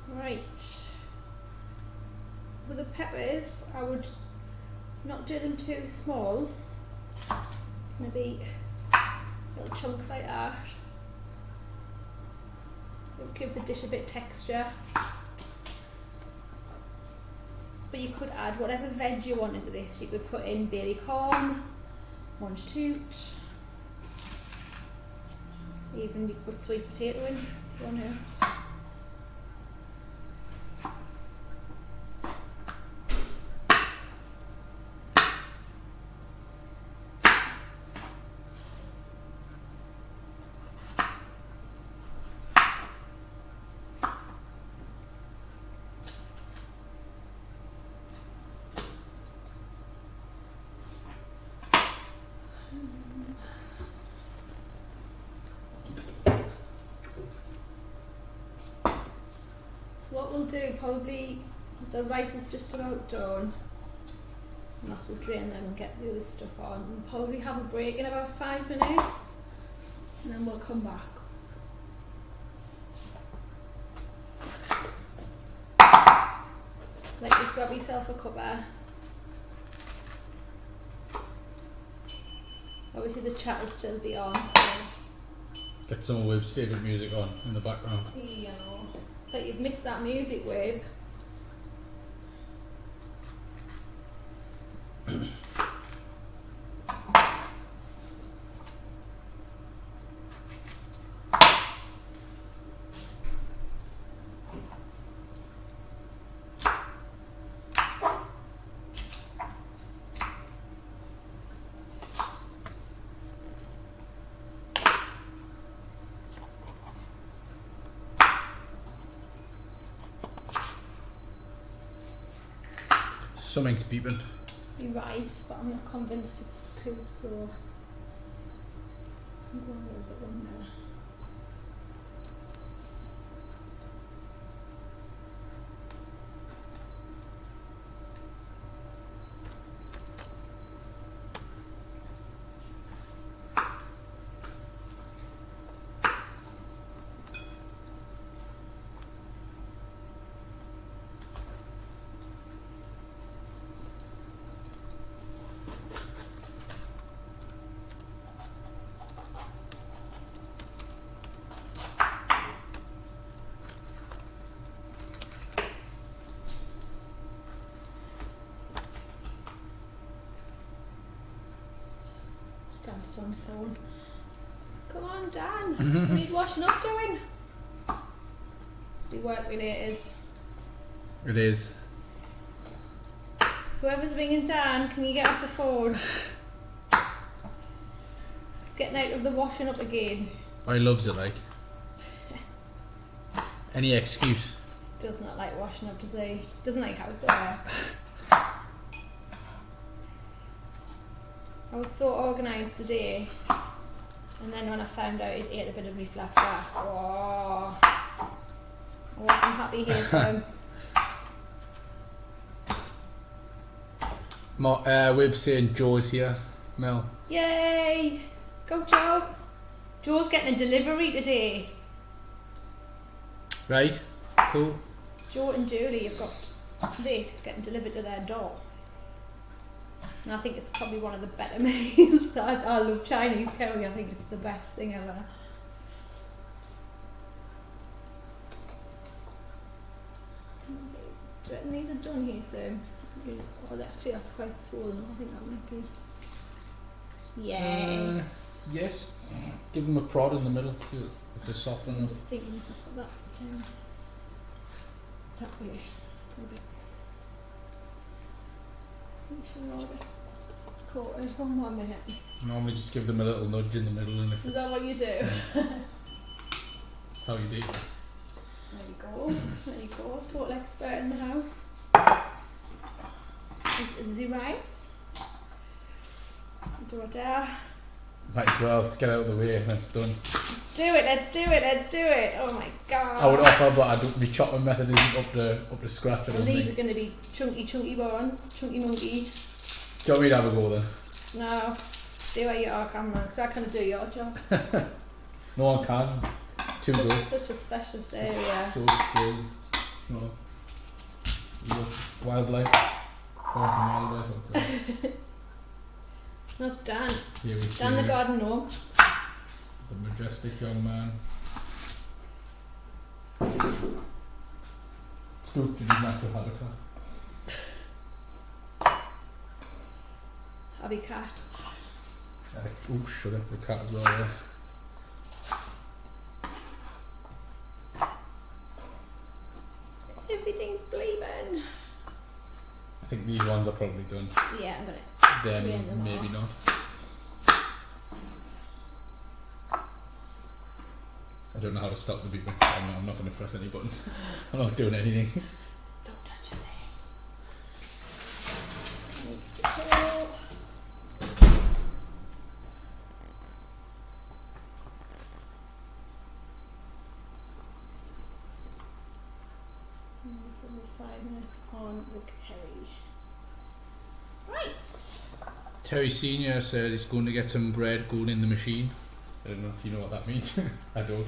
Right. With the peppers, I would not do them too small. Maybe little chunks like that. It'll give the dish a bit of texture. But you could add whatever veg you want into this. You could put in Bailey corn, orange toot. Even you could put sweet potato in if you want to. What we'll do probably, as the rice is just about done, we'll have to drain them and get the other stuff on. We'll probably have a break in about 5 minutes and then we'll come back. Like, just grab yourself a cuppa. Obviously the chat will still be on, so... Get some of Wib's favourite music on in the background. Yeah. But you've missed that music, Wib. Something's beeping. Be rice, but I'm not convinced it's cooked, so I'm going a little bit in there. Dan's on the phone. Come on, Dan. What are you washing up doing? It's be work related. It is. Whoever's ringing Dan, can you get off the phone? It's getting out of the washing up again. Oh, he loves it, like. Any excuse. Does not like washing up, does he? Doesn't like housework. I was so organised today, and then when I found out he'd ate a bit of my flapjack, oh, I wasn't happy here for him. Wib's saying Joe's here, Mel. Yay! Go Joe! Joe's getting a delivery today. Right, cool. Joe and Julie have got this getting delivered to their door. And I think it's probably one of the better meals. I love Chinese curry, I think it's the best thing ever. Do you reckon these are done here soon? Oh, actually that's quite swollen, I think that might be. Yes. Yes. Give them a prod in the middle, see if they're soft I'm enough. just thinking if I put that down that way for a bit. Make sure all gets coated. One more minute. Normally just give them a little nudge in the middle, and if Is it's, that what you do? yeah, that's how you do it. There you go. There you go. Total expert in the house. Is he rice? Do it there. Might as well, let's get out of the way when it's done. Let's do it. Let's do it. Let's do it. Oh my god. I would offer, but I don't, my chopping method isn't up to scratch. I And don't these think. are going to be chunky buns, chunky monkey. Do you want me to have a go then? No, stay where you are, Cameron, because I can't do your job. No one can. Too good. Such a specialist area. So skilled. No. Wildlife. Find some wildlife out there. That's Dan. Here we see Dan the garden gnome. the majestic young man. Spooked in his natural habitat. Abby cat. Oh, sugar, the cat as well there. Everything's bleeding. I think these ones are probably done. Yeah, I'm gonna Then drain them maybe off. not. I don't know how to stop the beeping. I'm not going to press any buttons. I'm not doing anything. Don't touch it there. Needs to go. Probably 5 minutes on the curry. Right. Terry Senior said he's going to get some bread going in the machine. I don't know if you know what that means. I don't.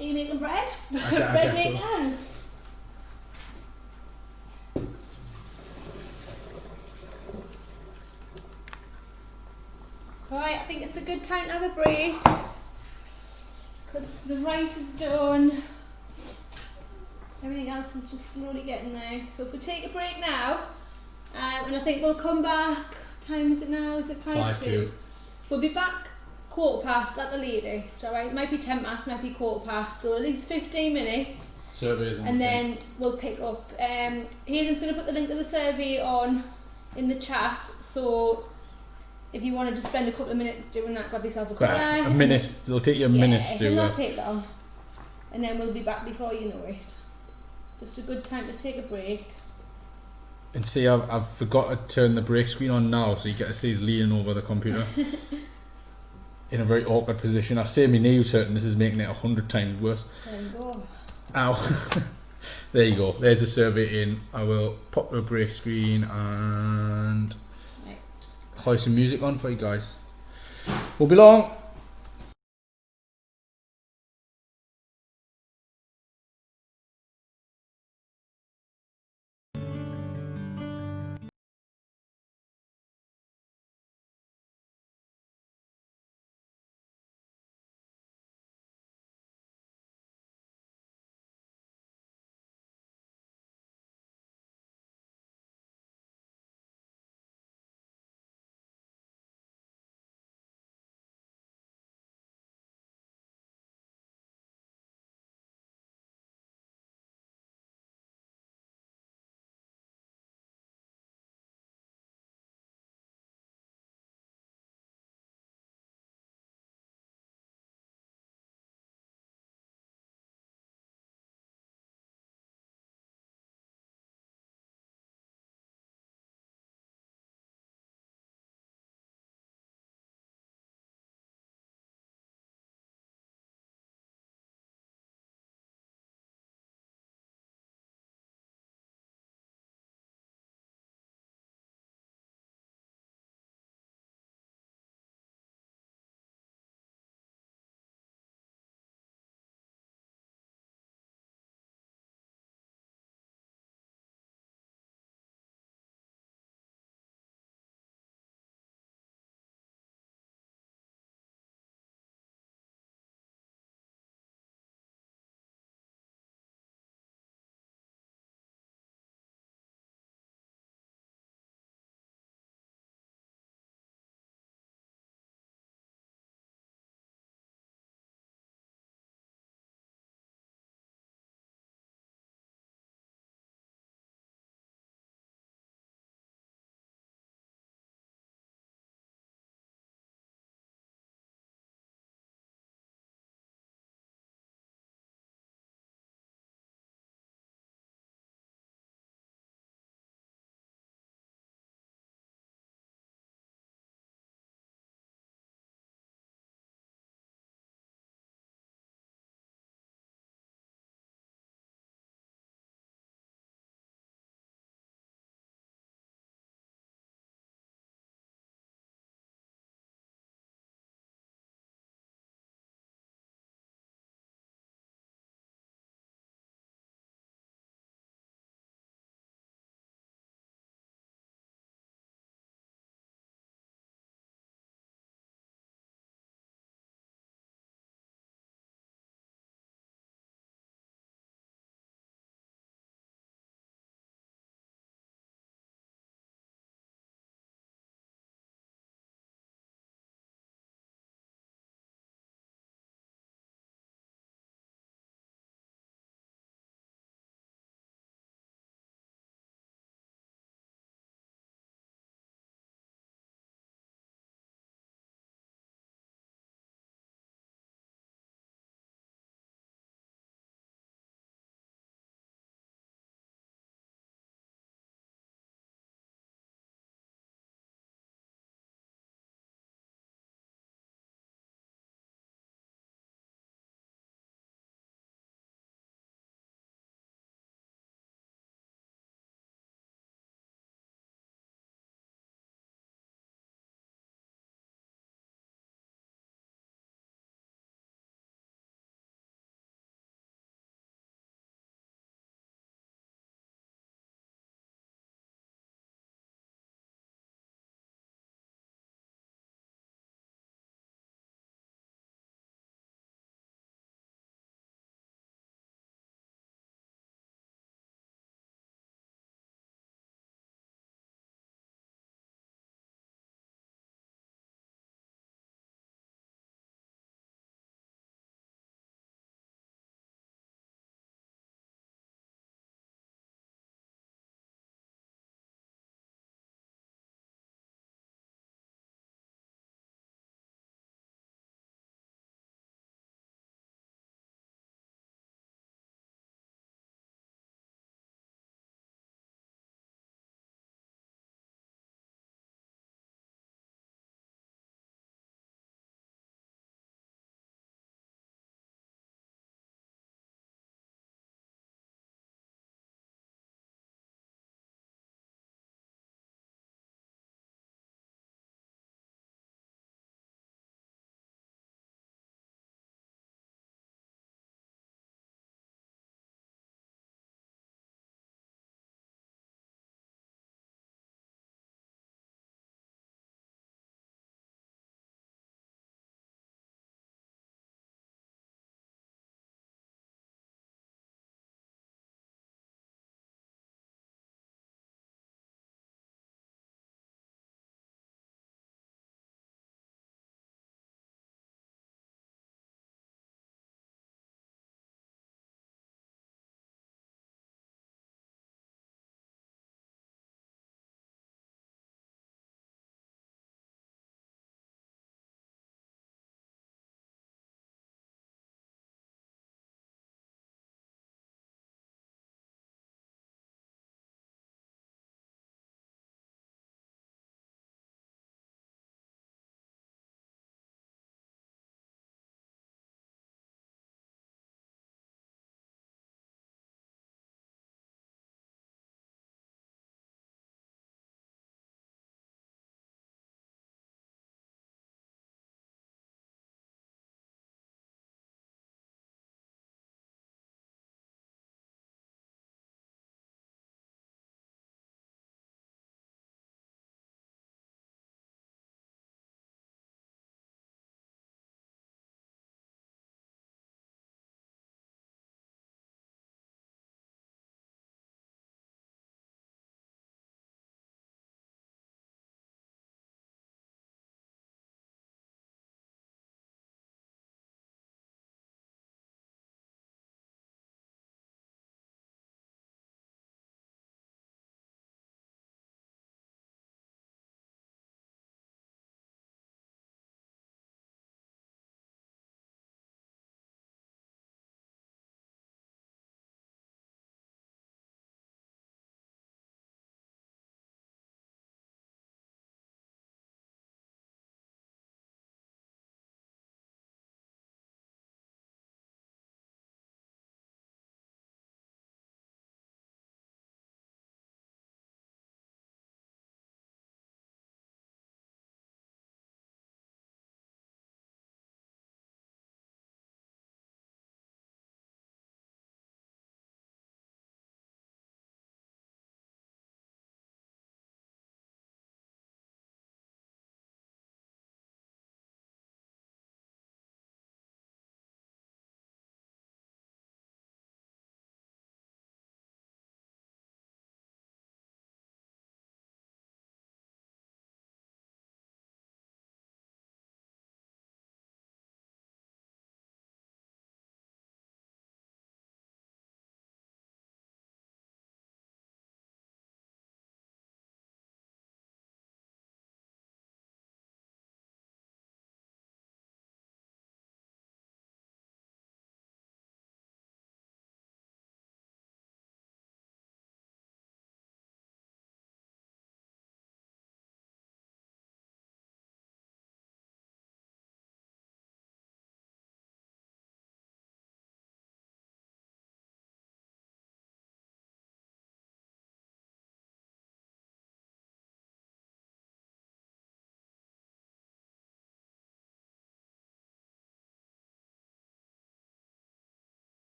Are you making bread? I Bread guess so. maker? Right, I think it's a good time to have a break because the rice is done. Everything else is just slowly getting there. So if we take a break now, and I think we'll come back. What time is it now? Is it 5:02? We'll be back 1:15 at the latest. All right, might be 10 past, might be 1:15. So at least 15 minutes. Surveys And then we'll pick up. Hayden's going to put the link to the survey on in the chat. So if you want to just spend a couple of minutes doing that, grab yourself a cuppa. a minute. It'll take you a minute to do it'll not that. take long. And then we'll be back before you know it. Just a good time to take a break. And see, I've forgot to turn the brake screen on now, so you get to see he's leaning over the computer in a very awkward position. I say my knee was hurting. This is making it 100 times worse. There you go. Ow. There you go. There's the survey in. I will pop the brake screen and hoist some music on for you guys. Won't be long.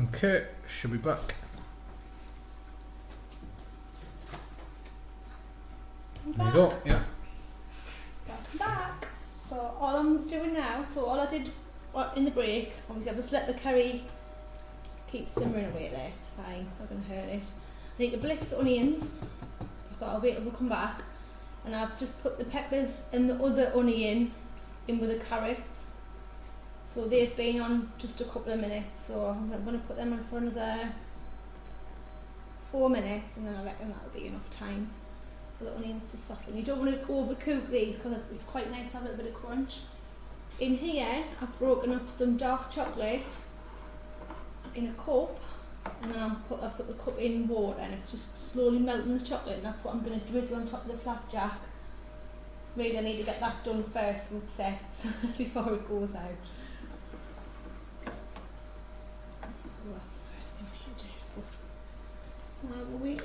Okay, should be back. There you go, yeah. Back. So all I'm doing now, so all I did in the break, obviously I just let the curry keep simmering away there, it's fine, not going to hurt it. I need to blitz the onions, I thought I'll wait till we come back, and I've just put the peppers and the other onion in with the carrots. So they've been on just a couple of minutes, so I'm going to put them on for another 4 minutes, and then I reckon that'll be enough time for the onions to soften. You don't want to overcook these because it's quite nice to have a little bit of crunch. In here I've broken up some dark chocolate in a cup, and then I've put the cup in water, and it's just slowly melting the chocolate, and that's what I'm going to drizzle on top of the flapjack. Really, I need to get that done first so it sets before it goes out. So that's the first thing I do. But now we'll wait.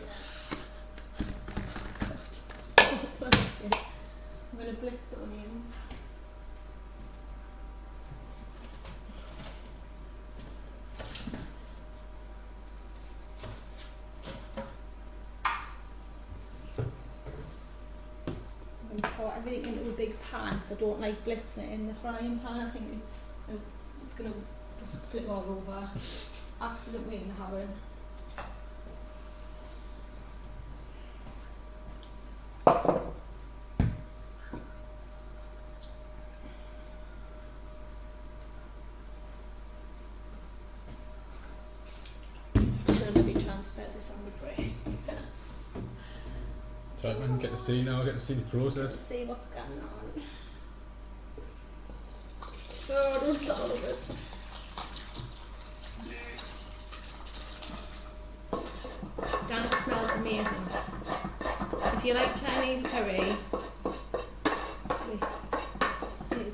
I'm going to blitz the onions. I'm going to pour everything into a big pan because I don't like blitzing it in the frying pan. I think it's going to just flip all over. Accident waiting to happen. Transfer this on the break. So I can get to see now, get to see the process. Let's see what's going on. Oh, don't start all of it. Dan, it smells amazing. If you like Chinese curry, this is good.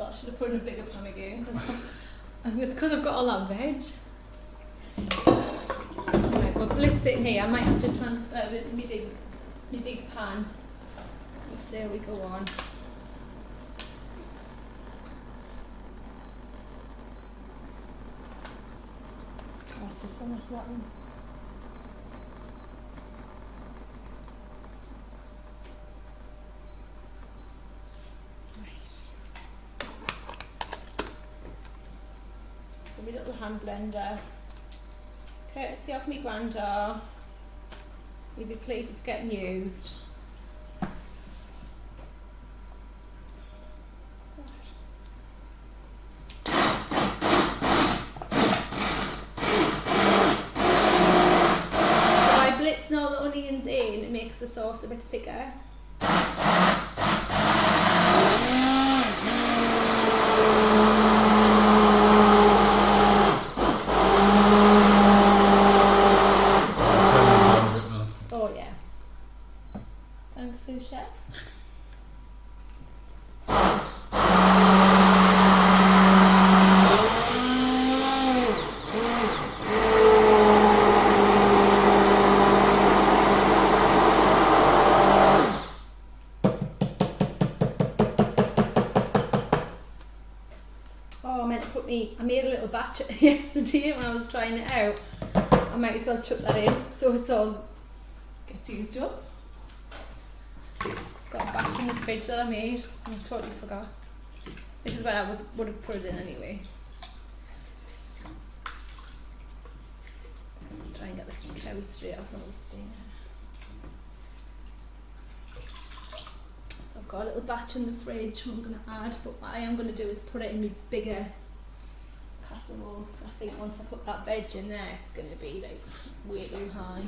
I should have put in a bigger pan again because it's because I've got all that veg. Right, we'll blitz it in here. I might have to transfer it to my big pan. Let's see how we go on. What's this one? What's that one? My little hand blender, courtesy of my granda. You'll be pleased it's getting used. By blitzing all the onions in, it makes the sauce a bit thicker. Chef. Oh, I meant to put I made a little batch yesterday when I was trying it out. I might as well chuck that in so it's all gets used up. Got a batch in the fridge that I made and I totally forgot. This is where I would have put it in anyway. Try and get the curry straight off the steam. So I've got a little batch in the fridge I'm going to add, but what I am going to do is put it in my bigger casserole. So I think once I put that veg in there it's going to be like way too high.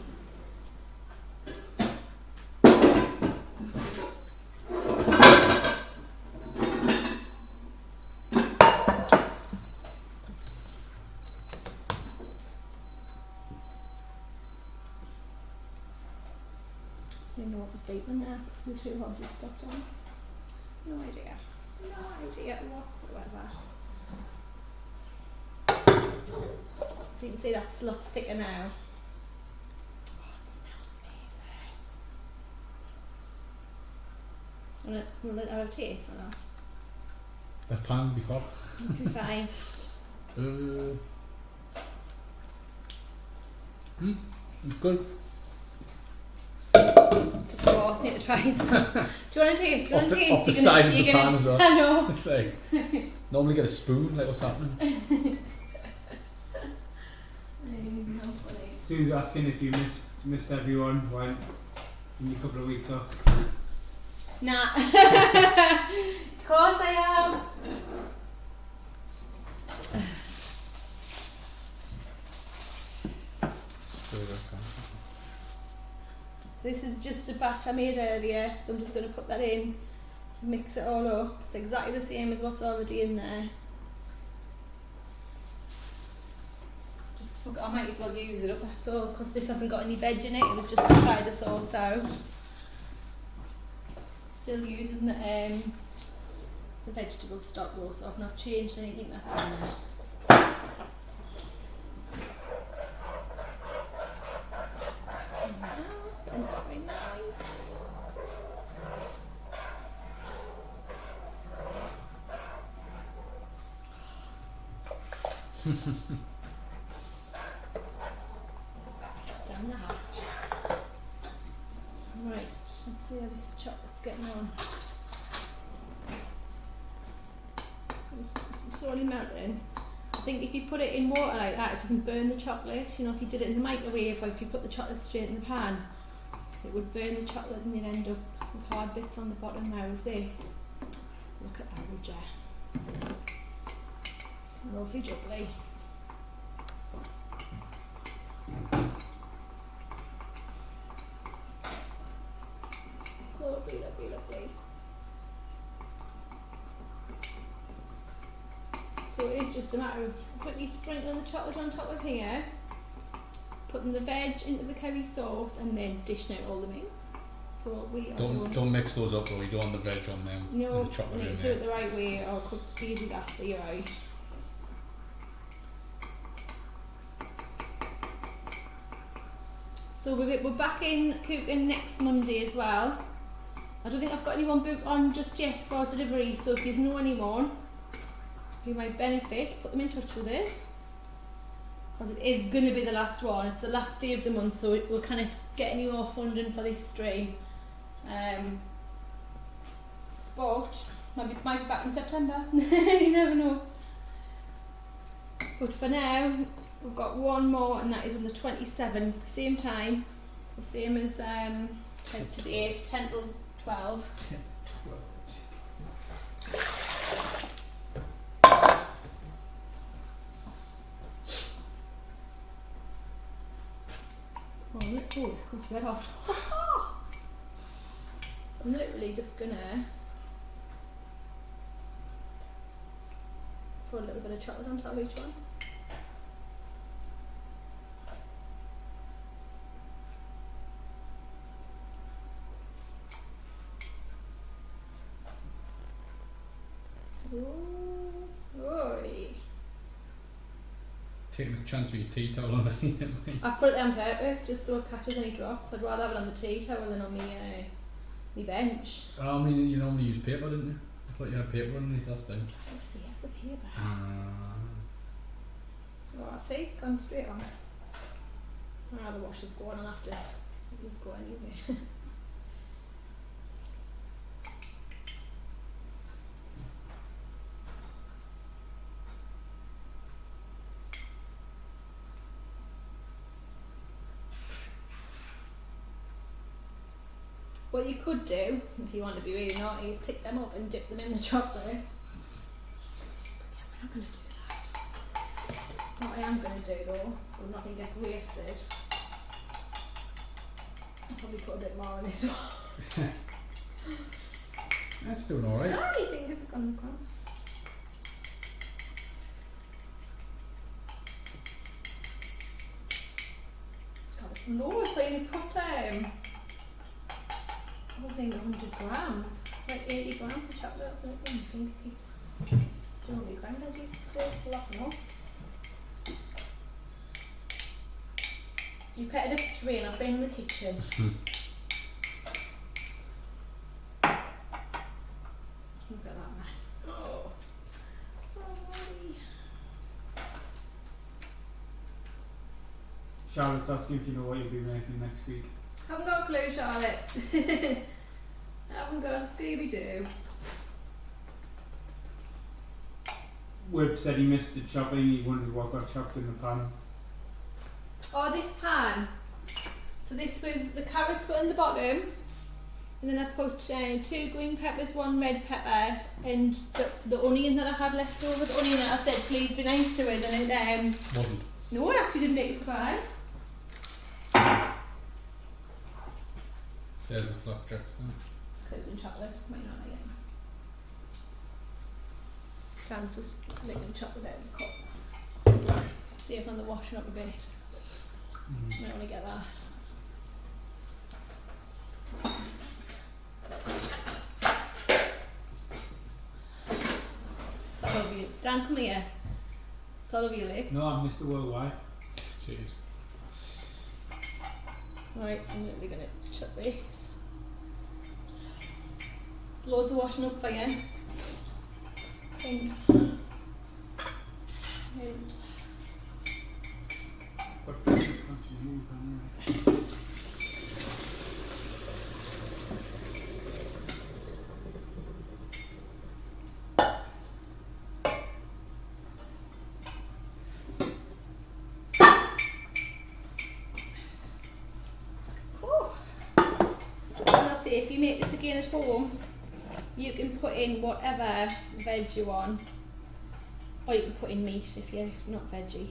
I didn't know what was beeping there because the 2 hodges stopped on. No idea. No idea whatsoever. So you can see that's a lot thicker now. Oh, it smells amazing. Will it have a taste or not? The pan will be hot. It'll be fine. It's good. Just force me to try stuff. Do you want to taste? Do you want to taste? Off the side of the pan as well. I know. It's like, normally get a spoon, like what's happening? Sue's asking if you missed everyone when in your couple of weeks off. Nah. Of course I am. So this is just a batch I made earlier, so I'm just going to put that in, mix it all up. It's exactly the same as what's already in there. I might as well use it up, that's all, because this hasn't got any veg in it. It was just to try the sauce out. Still using the vegetable stock though, so I've not changed anything that's in there. And that very nice. Down the hatch. Right, let's see how this chocolate's getting on. It's slowly melting. I think if you put it in water like that, it doesn't burn the chocolate. You know, if you did it in the microwave or if you put the chocolate straight in the pan, it would burn the chocolate and you'd end up with hard bits on the bottom. Whereas this, look at that, would you? Lovely jubbly. Lovely, lovely, lovely. So it is just a matter of quickly sprinkling the chocolate on top of here, putting the veg into the curry sauce, and then dishing out all the meats. So what we are Don't mix those up though. You don't want the veg on them. No, and the chocolate in do there. it the right way, or could be a disaster. You're right. So we're back in cooking next Monday as well. I don't think I've got anyone booked on just yet for delivery, so if you know anyone who might benefit, put them in touch with us. Because it is going to be the last one. It's the last day of the month, so we're kind of getting you more funding for this stream. But might be back in September. You never know. But for now, we've got one more, and that is on the 27th, same time. So same as today, 10 till 12. 10, 12. Oh, this comes red hot. So I'm literally just gonna put a little bit of chocolate on top of each one. Oi. Taking a chance with your tea towel on anything. I put it there on purpose just so it catches any drops. I'd rather have it on the tea towel than on me bench. I mean, you normally use paper, didn't you? I thought you had paper underneath last time. Let's see, have the paper. Oh, I see, it's gone straight on. Oh, the wash is going on after. It's going anyway. What you could do, if you want to be really naughty, is pick them up and dip them in the chocolate. But yeah, we're not going to do that. What I am going to do though, so nothing gets wasted, I'll probably put a bit more on this one. That's doing alright. Ah, your fingers have gone across. God, it's loads, so you need put I was thinking 100 grams, like 80 grams of chocolate or something. I think it keeps. Do you know what my granddad used to do? Lock them up. You put it up straight, I've been in the kitchen. Charlotte's asking if you know what you'll be making next week. Haven't got a clue, Charlotte. Haven't got a Scooby-Doo. Webb said he missed the chopping, he wondered what got chopped in the pan. Oh, this pan. So this was, the carrots were in the bottom, and then I put 2 green peppers, 1 red pepper, and the onion that I had left over, the onion that I said please be nice to it, and it Wasn't. no, it actually didn't make it fine. There's the flapjacks then. It's covered in chocolate, might not like it. Dan's just licking chocolate out of the cup. See if I'm the washing up a bit. Might want to get that. It's all over you. Dan, come here. It's all over your leg. No, I'm Mr. Worldwide. Jeez. Right, I'm literally going to shut this. There's loads of washing up for you. And What business can't you use anyway? if you make this again at home, you can put in whatever veg you want, or you can put in meat if you're not veggie.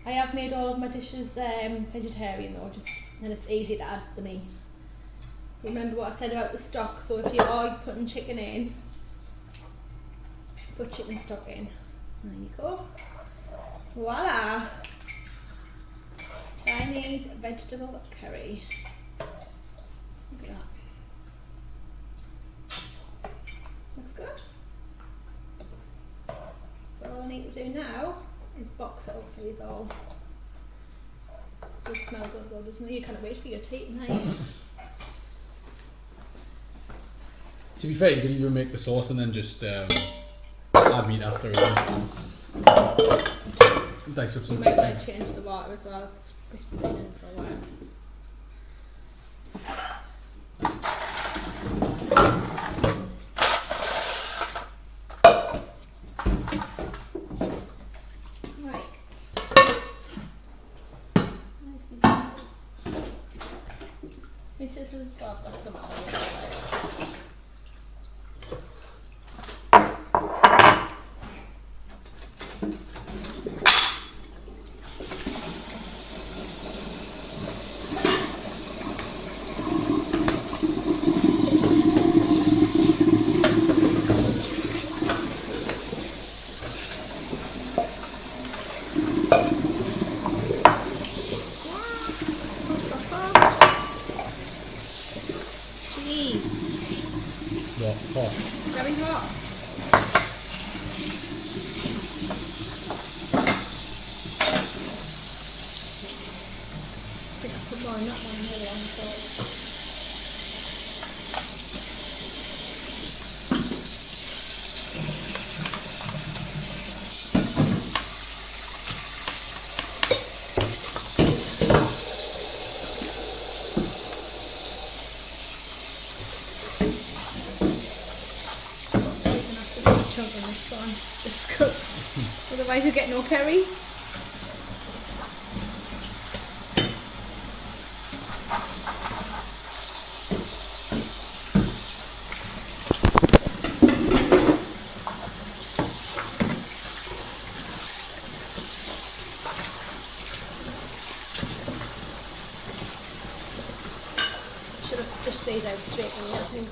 I have made all of my dishes vegetarian though, just and it's easy to add the meat. Remember what I said about the stock, so if you are putting chicken in, put chicken stock in. There you go. Voila! Chinese vegetable curry. Look at that. Looks good. So all I need to do now is box it up for you all. Does smell good though, doesn't it? You can't wait for your tea tonight. To be fair, you could even make the sauce and then just add meat after it. Dice up You some might want chicken. to change the water as well, it's been in for a while. Right. Where's my scissors? My scissors, oh, I've got some out there. Very hot. I think I put more in that one really on the salt. It's cooked. Otherwise you get no curry. Should have fished these out straight away, I think.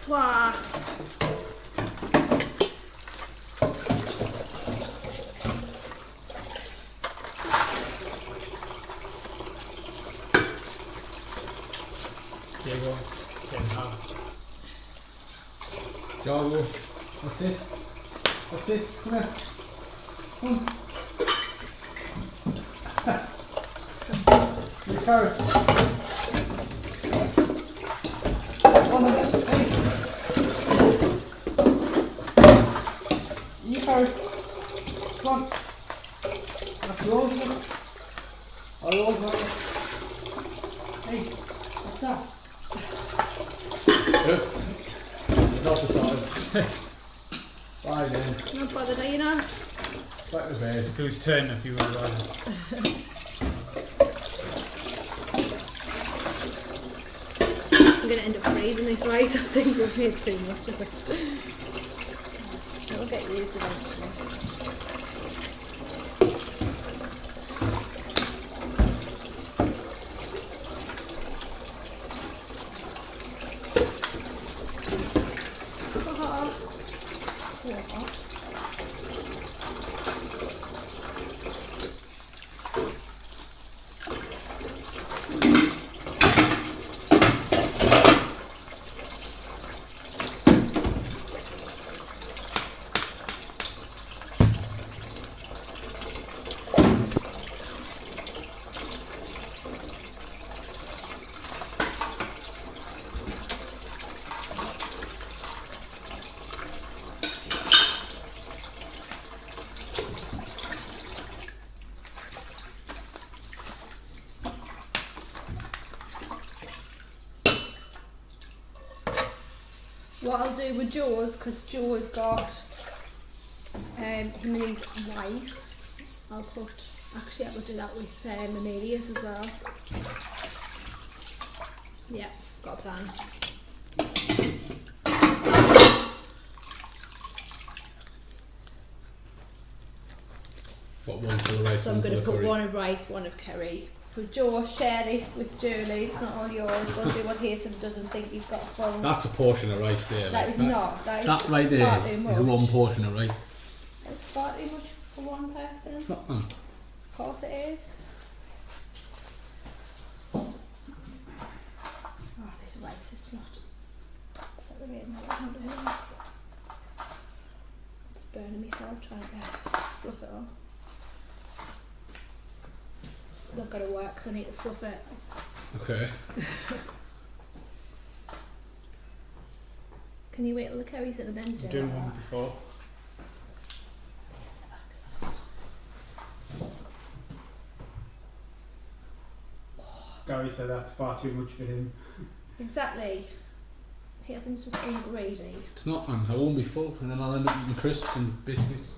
Wow. There you go. Get it out. Java. What's this? What's this? Come here. Come. Your carrot. Come on, hey. You carrot. Come on. That's yours, isn't it? Oh, yours, right? Hey, what's that? Not the side. Bye then. Not bothered, are you now? Back to bed. If it was 10, if you would have rather. I'm going to end up freezing this rice. I think we've made too much of it. It'll get used eventually. Oh, so hot. What I'll do with Joe's, because Joe's got him and his wife, I'll put, actually I will do that with Amelia's as well. Yeah, got a plan. What, one for the rice, So I'm one for going the to put curry? one of rice, one of curry. So Joe, share this with Julie, it's not all yours. Don't do what Hatham doesn't think he's got full. That's a portion of rice there. That like, is not, that is That right there far too much. is one portion of rice. It's far too much for one person. It's not. Of course it is. Oh, this rice is not separating what I want to do. It's burning myself trying to fluff it off. Not going to work because I need to fluff it. Okay. Can you wait till the curry's in and then do I'm doing it? one before. Gary said that's far too much for him. Exactly. Haytham's just being greedy. It's not, man. I won't be full, and then I'll end up eating crisps and biscuits.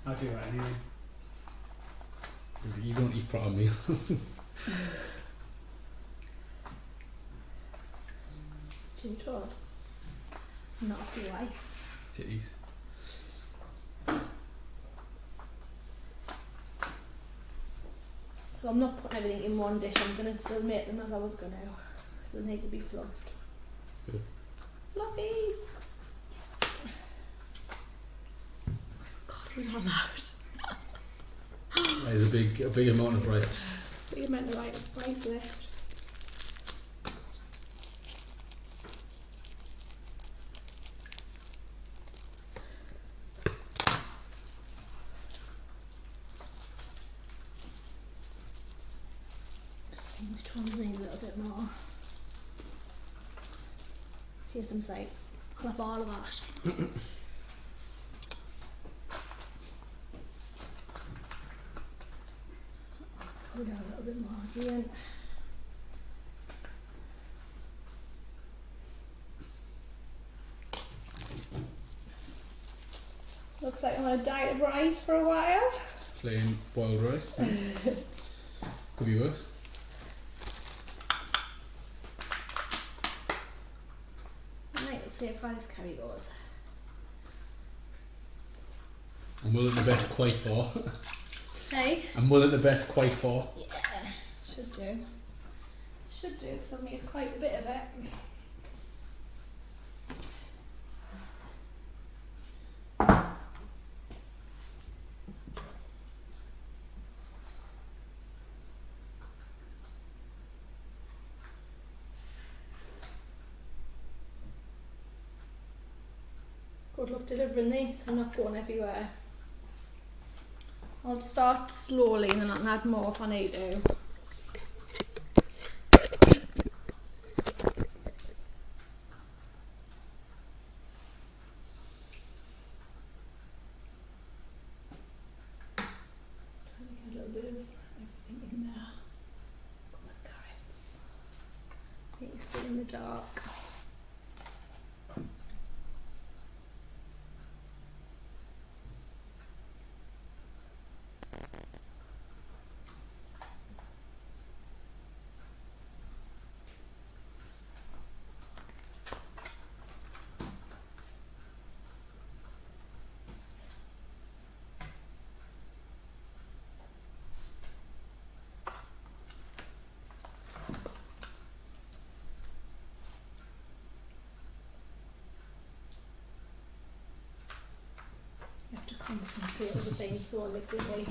I'll do that anyway. You don't eat proper meals. Jim Todd. Not if you wife. Titties. So I'm not putting everything in one dish, I'm going to still make them as I was going to. So they need to be fluffed. Good. Fluffy! God, we're not loud. There's a big amount of rice. Big amount of rice left. Just see which ones need a little bit more. Here's some sake. I'll have all of that. Go down a little bit more again. Looks like I'm on a diet of rice for a while. Plain boiled rice. Could be worse. Right, let's see how far this curry goes. I'm willing to bet quite far. Hey? I'm willing to bet quite far. Yeah, should do. Should do, because I've made quite a bit of it. Good luck delivering these, I'm not going everywhere. I'll start slowly and then I can add more if I need to. too dark. You have to concentrate on the being so liquidy.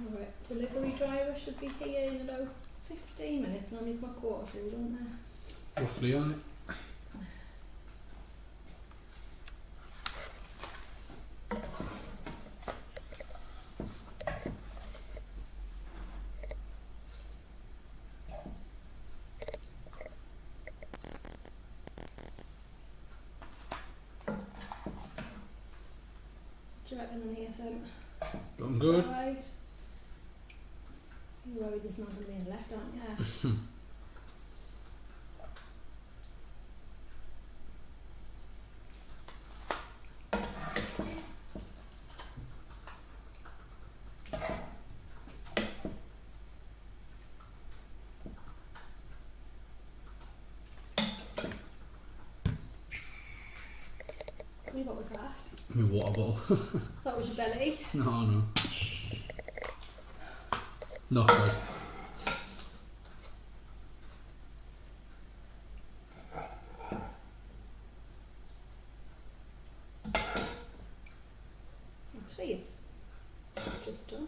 Alright, delivery driver should be here in about 15 minutes, and I'll make my quarter through, don't they? Roughly on it. Do you reckon on Nathan? Looking good. Right. You're worried there's not going to be any left, aren't you? What was that? My water bottle. That was your belly. No. Not good. Actually, it's just done.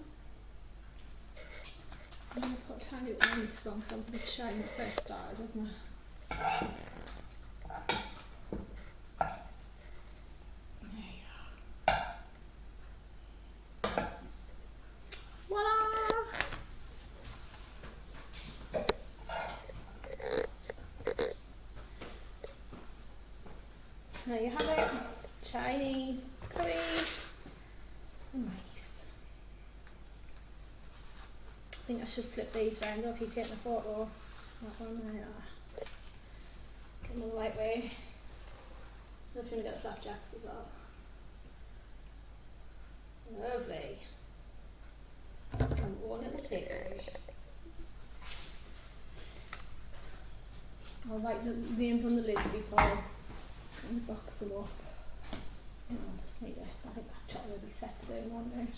I'm going to put a tiny bit on this one, so I was a bit shy when it first started, wasn't I? There you have it, Chinese curry. Nice. I think I should flip these round if you take the photo. That one, there you are. Get them the right way. I'm just going to get the flapjacks as well. Lovely. And one little takeaway. I'll write the names on the lids before and box them up. I just need I think that chocolate will be set soon, won't it?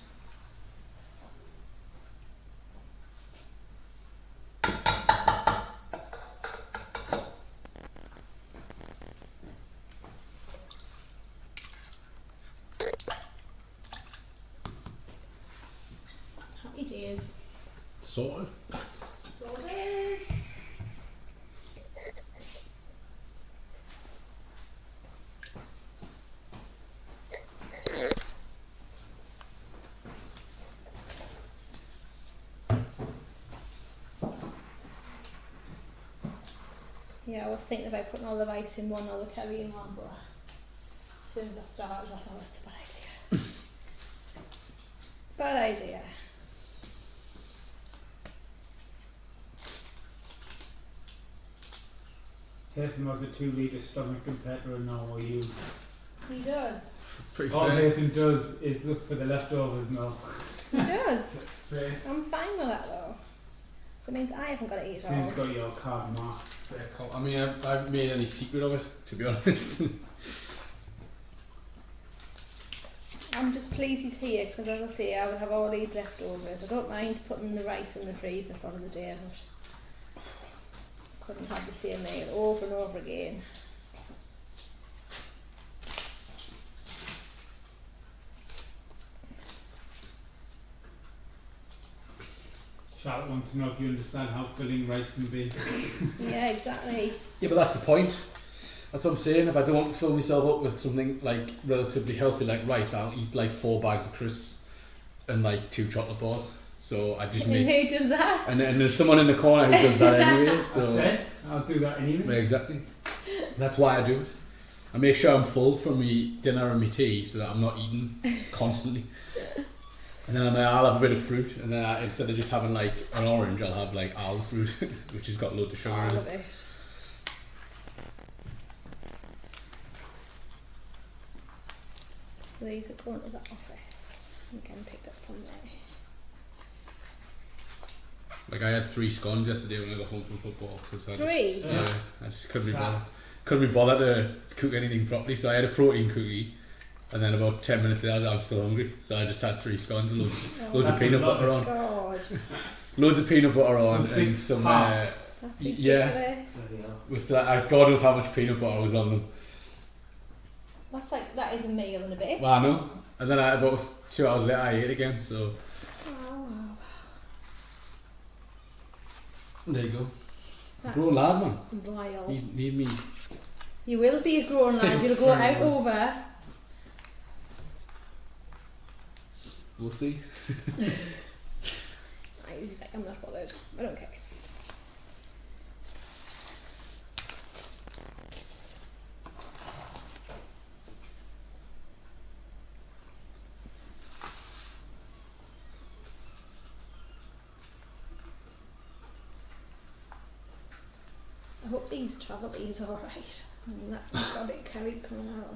Happy days. Sorted. Sorted. Yeah, I was thinking about putting all the rice in one or the curry in one, but as soon as I started, I thought it's a bad idea. Bad idea. Nathan has a 2 litre stomach compared to a normal you. He does. Pretty All fair. Nathan does is look for the leftovers now. He does. Fair. I'm fine with that though. So it means I haven't got to eat it all. Sue's got your card marked. Fair call. I mean, I haven't made any secret of it, to be honest. I'm just pleased he's here because, as I say, I would have all these leftovers. I don't mind putting the rice in the freezer for the day, but couldn't have the same meal over and over again. Charlotte wants to know if you understand how filling rice can be. Yeah, exactly. Yeah, but that's the point. That's what I'm saying. If I don't fill myself up with something like relatively healthy like rice, I'll eat like 4 bags of crisps and like 2 chocolate bars. So I just And make. who does that? And there's someone in the corner who does that anyway. So I said, I'll do that anyway. yeah, exactly. That's why I do it. I make sure I'm full from my dinner and my tea so that I'm not eating constantly. And then I'll have a bit of fruit, and then instead of just having like an orange, I'll have like apple fruit, which has got loads of sugar in love it. it. So these are going to the office and getting picked up from there. Like I had 3 scones yesterday when I got home from football. Three? Yeah, I just couldn't be bothered. Couldn't be bothered to cook anything properly, so I had a protein cookie. And then about 10 minutes later, I'm still hungry, so I just had 3 scones and loads of peanut butter on. God. Loads of peanut butter on Some and some. That's ridiculous. Yeah. With that, God knows how much peanut butter was on them. That's like, that is a meal and a bit. Well, I know. And then about 2 hours later, I ate again. So Wow. there you go. That's Grown lad, man. vile. Need me. You will be a grown lad. You'll go out over. We'll see. He's like, I'm not bothered. I don't care. I hope these travelies are alright. And that's got a bit carried coming out.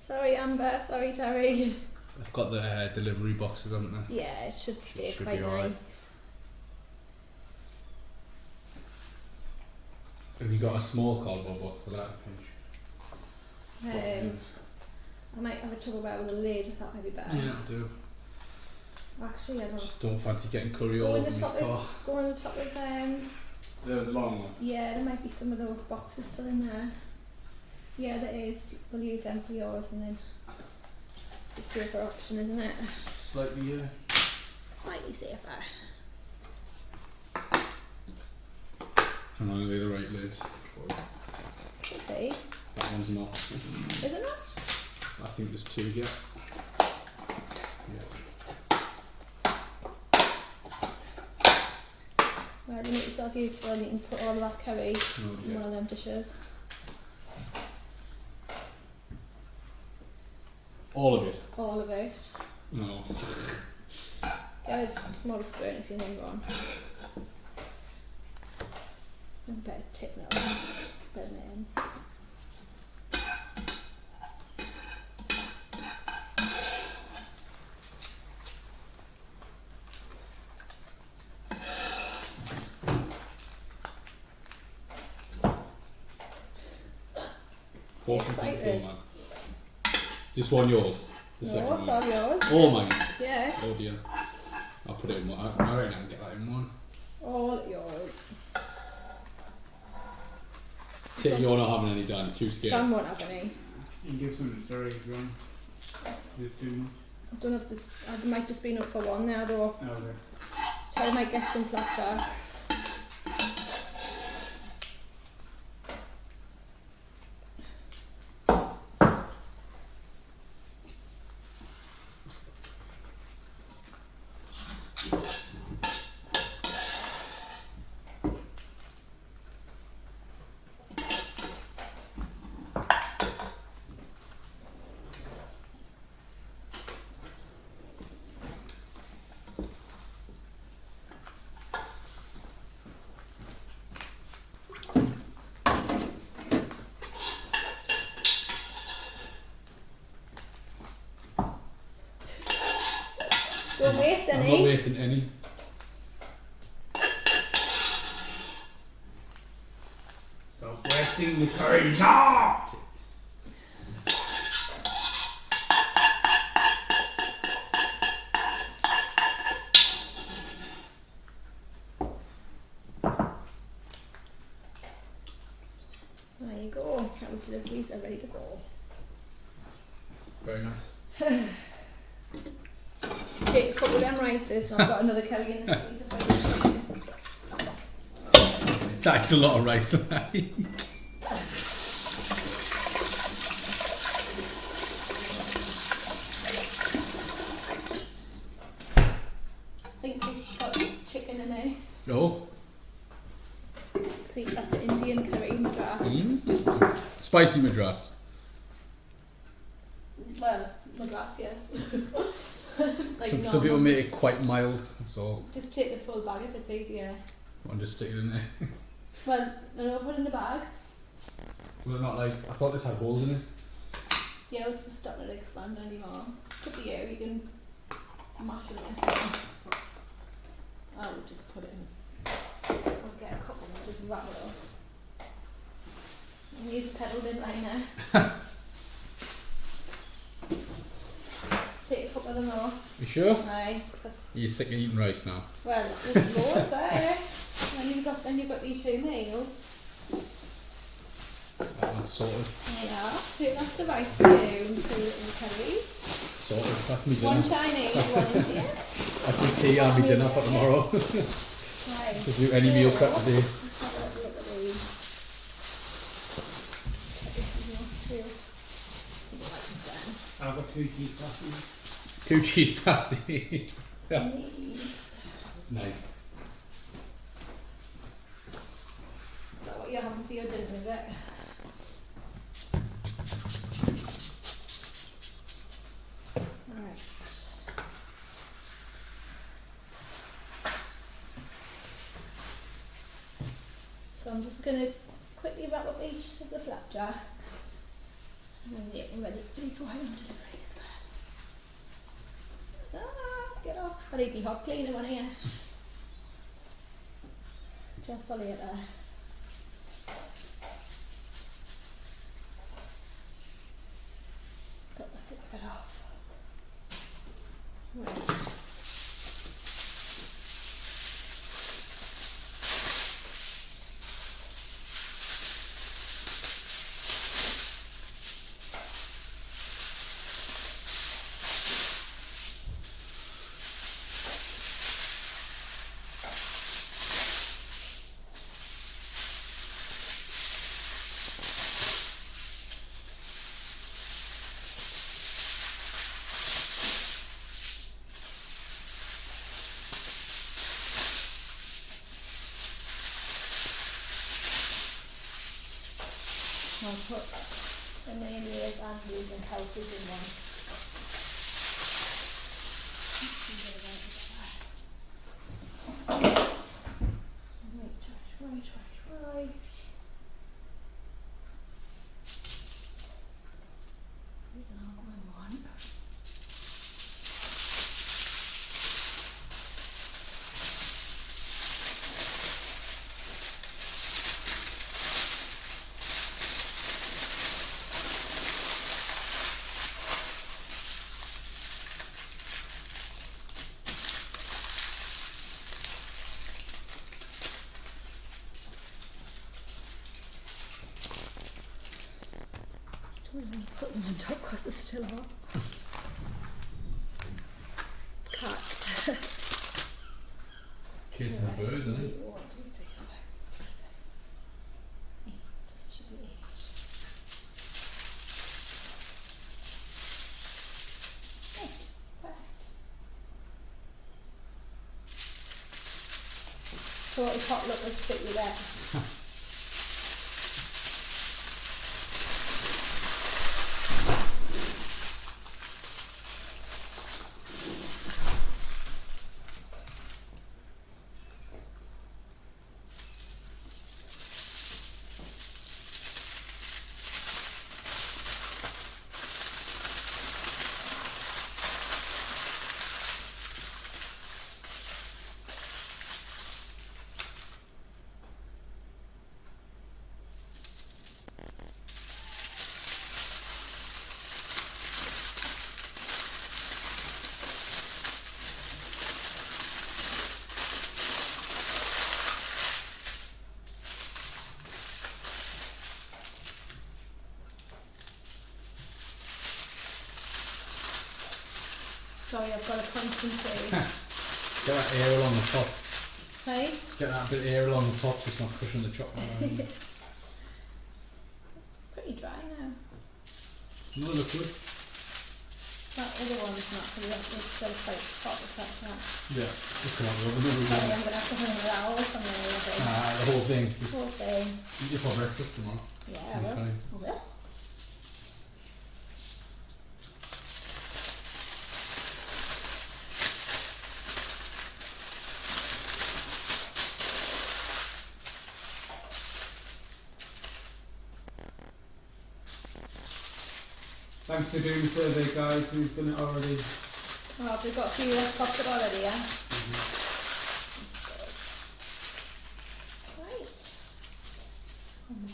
Sorry Amber, sorry Terry. I've got the delivery boxes, haven't I? Yeah, it should stay Should quite be nice. alright. Have you got a small cardboard box for that pinch? I might have a Tupperware with a lid if that might be better. Yeah, I'll do. Actually, I don't. Just don't fancy getting curry Go all on over the my top car. of, go on the top of The long one. yeah, there might be some of those boxes still in there. Yeah, there is. We'll use them for yours and then it's a safer option, isn't it? Slightly, yeah. Slightly safer. Hang on, are they the right lids? Could be. That one's not. Is it not? I think there's 2 yet. Right, you make yourself useful and you can put all of that curry in Yeah. one of them dishes. All of it? All of it. No. Get a smaller spoon if you need one. And better tip that one. Put it in. Excited. This one yours? The No, second it's one? all yours. All mine? Yeah, Oh dear. I'll put it in one. I reckon I can get that in one. all yours. You're not having any, Dan. Too scared. Dan won't have any. You can give some to Terry if you want. There's too much. I don't know if this. I might just be enough for one now though. Okay. Terry might get some flapjack. Don't waste I'm any. not wasting any. Stop wasting the curry. No! There you go. Our deliveries are ready to go. Very nice. Take a couple of them rices and I've got another curry in the freezer for you. That's a lot of rice tonight. I think it's got chicken in it. Oh. Sweet, that's an Indian curry, Madras. Spicy Madras. Some people make it quite mild, so Just take the full bag if it's easier. I'll just stick it in there. Well, no, put it in the bag. Well, not like, I thought this had holes in it. Yeah, let's just stop it expanding anymore. Could be you can mash it in. I'll just put it in. I'll get a couple and just wrap it up. And use a pedal bin liner. Take a couple of them off. You sure? Aye, 'cause You're sick of eating rice now. well, there's loads there. And you've got these 2 meals. That one's sorted. Yeah, 2 lots of rice stew and 2 little curries. Sorted. That's me 1 dinner. Chinese, 1 Indian. That's my tea and my dinner for tomorrow. Right. Just do any meal prep today. Let's have a look at these. I've got 2 cheese pasties. 2 cheese pasties. Neat. Nice. Is that what you're having for your dinner, is it? Right. So I'm just going to quickly wrap up each of the flapjacks and then get them ready to go home delivery as well. Ah, get off. I need my hot cleaner one here. Just follow it there. Got the thick bit off. Right. I'll put the mayonnaise and these and healthies in one. Right. One. Don't even put them on top because they're still hot. Cut. Chasing the birds, isn't it? 1, 2, 3, 4, 5, 6, 7, 8. Should be 8. Right, perfect. So what the pot look like fit with that? Sorry, I've got a concentrate. Get that air along the top. Hey? Get that bit of air along the top so it's not pushing the chocolate around. It's pretty dry now. No, look good. That other one's not because it's still quite hot with that. Yeah, just come on, we'll Sorry, I'm going to have to hang it out or something a little bit. the whole thing. Just Whole thing. eat it for breakfast tomorrow. Yeah, I It's will. fine. I will. Thanks for doing the survey, guys. Who's done it already? Oh, we've got a few that's popped up already, yeah? Right. Come on.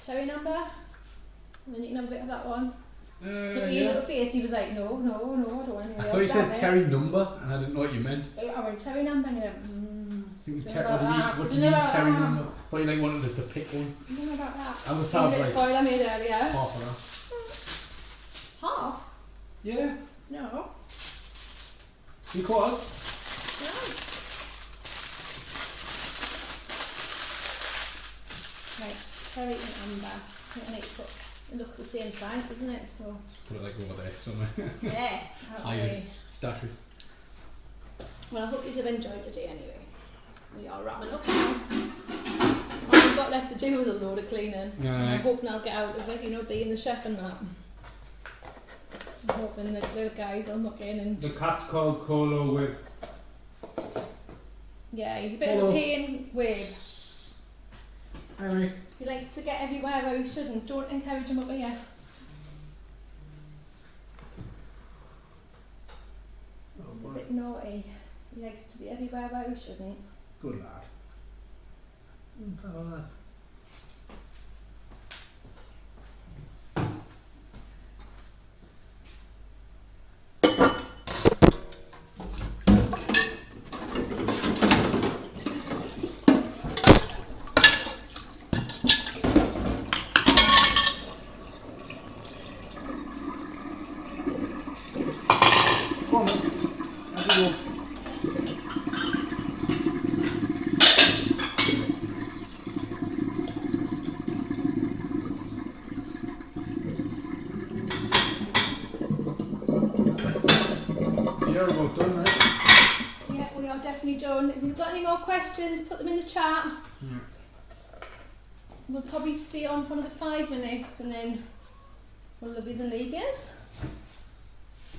Terry number? And then you can have a bit of that one. Look at your little face, he was like, no, I don't want to. I thought you said Terry number, and I didn't know what you meant. I went Terry number, and you went, What do you mean Terry number? I thought you like wanted us to pick one. I don't know about that. I was have like foil I made earlier. half of that. Half? Yeah. No. 3/4. No. Right, Terry and Amber. I need to put, it looks the same size, doesn't it? So Put it like over there somewhere. yeah. Hide stash it. Well, I hope you have enjoyed the day anyway. We are wrapping up now. All we've got left to do is a load of cleaning. And I'm hoping I'll get out of it, you know, being the chef and that. I'm hoping that the guys will muck in and... The cat's called Colo Whip. Yeah, he's a bit of a pain with. Anyway. He likes to get everywhere where he shouldn't. Don't encourage him up here. He's a bit naughty. He likes to be everywhere where he shouldn't. Good lad. Oh, go on then. Have you go. You're about done, right? Yeah, we are definitely done. If you've got any more questions, put them in the chat. Yeah. We'll probably stay on for another 5 minutes and then we'll lubbies and leaguers.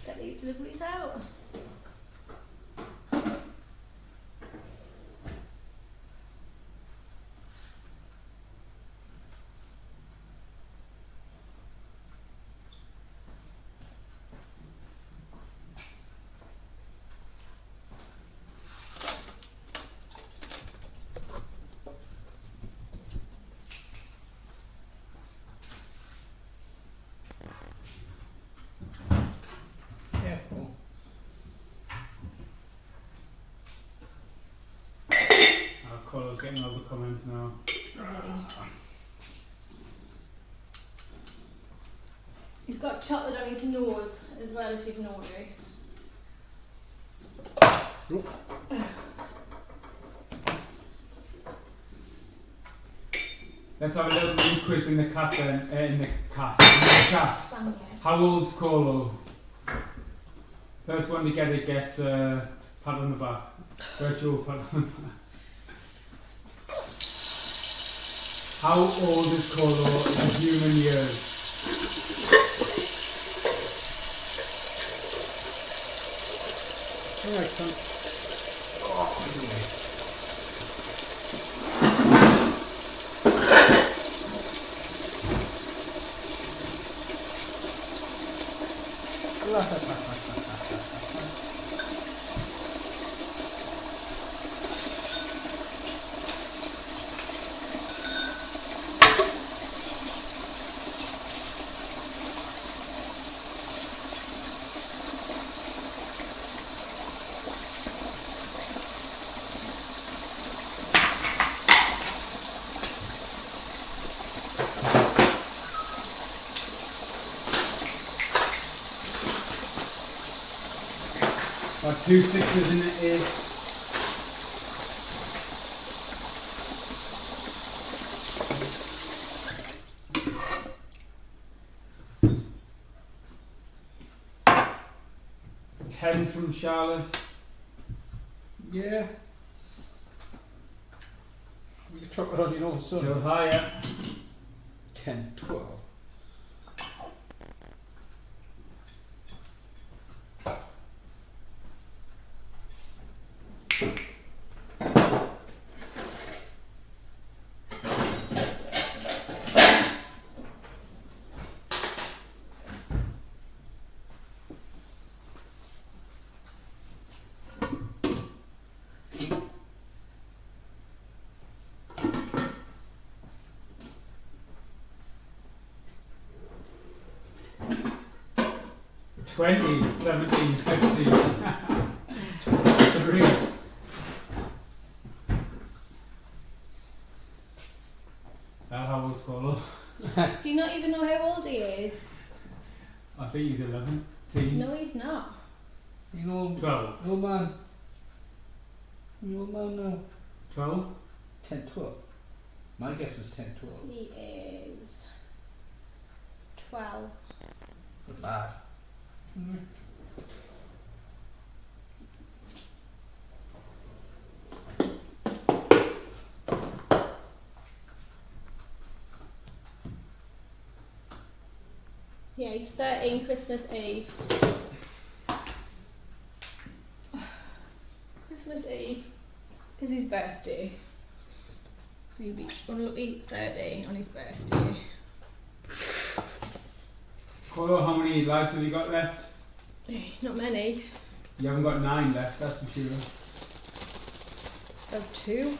Get these deliveries out. Careful. Colo's getting all the comments now. He's got chocolate on his nose as well, if you've noticed. Nope. Let's have a little mini quiz in the cat then. In the cat. Spaniard. How old's Colo? First one to get it gets a pat on the back. Virtual pat on the back. How old is Colo in human years? Alright, son. Oh, anyway. Got 2 6s in the 8. Ten from Charlotte. Yeah. You can chocolate on your nose, son. Still higher. 10, 12. 20, 17, 15. 3. That was Colo. Do you not even know how old he is? I think he's 11. Teen. No, he's not. You know, 12. old man. You old man now. 12? 10, 12. My guess was 10, 12. He is 12. Not bad. Yeah, he's 13 Christmas Eve. Christmas Eve is his birthday. So he'll be unlucky 13 on his birthday. Colo, how many lives have you got left? Not many. You haven't got 9 left, that's for sure. So 2.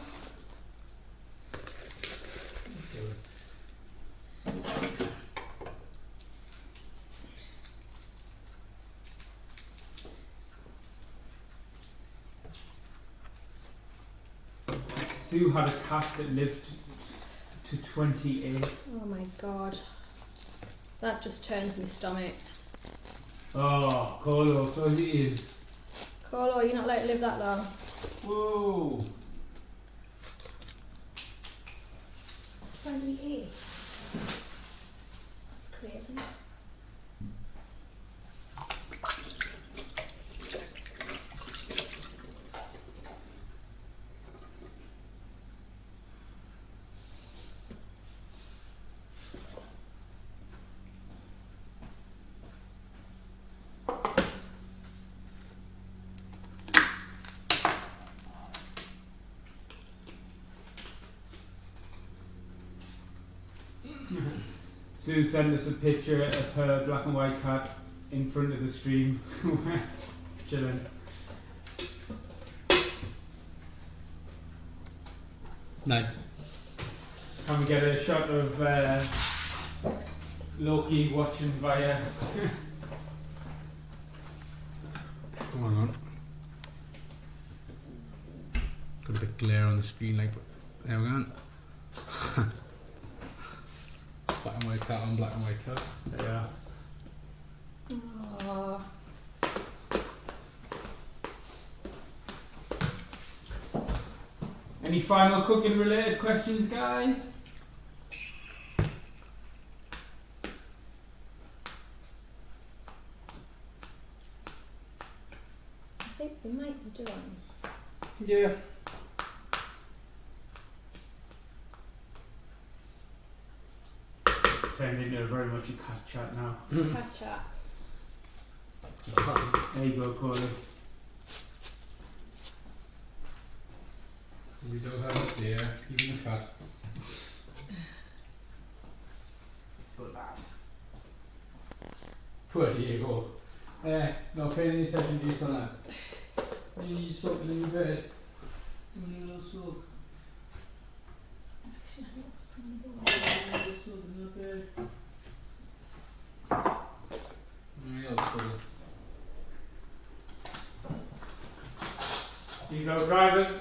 Sue had a cat that lived to 28. Oh my god. That just turns my stomach. Oh, Colo, so it is. Colo, you're not allowed to live that long. Whoa! 28. That's crazy. Sue sent us a picture of her black and white cat in front of the stream, chilling. Nice. Can we get a shot of Loki watching via? Come on. Got a bit glare on the screen, like, but there we go. Black and white cat on black and white cat. Yeah. Aww. Any final cooking related questions, guys? I think we might be doing. Yeah. Turned into very much a cat chat now. Cat chat. There you go, Corey. We don't have it there, even the cat. Poor Diego. No paying any attention to you, son. You need something in your bed. You need a little soak. You need a little soak in your bed. You need a little soak. These are drivers.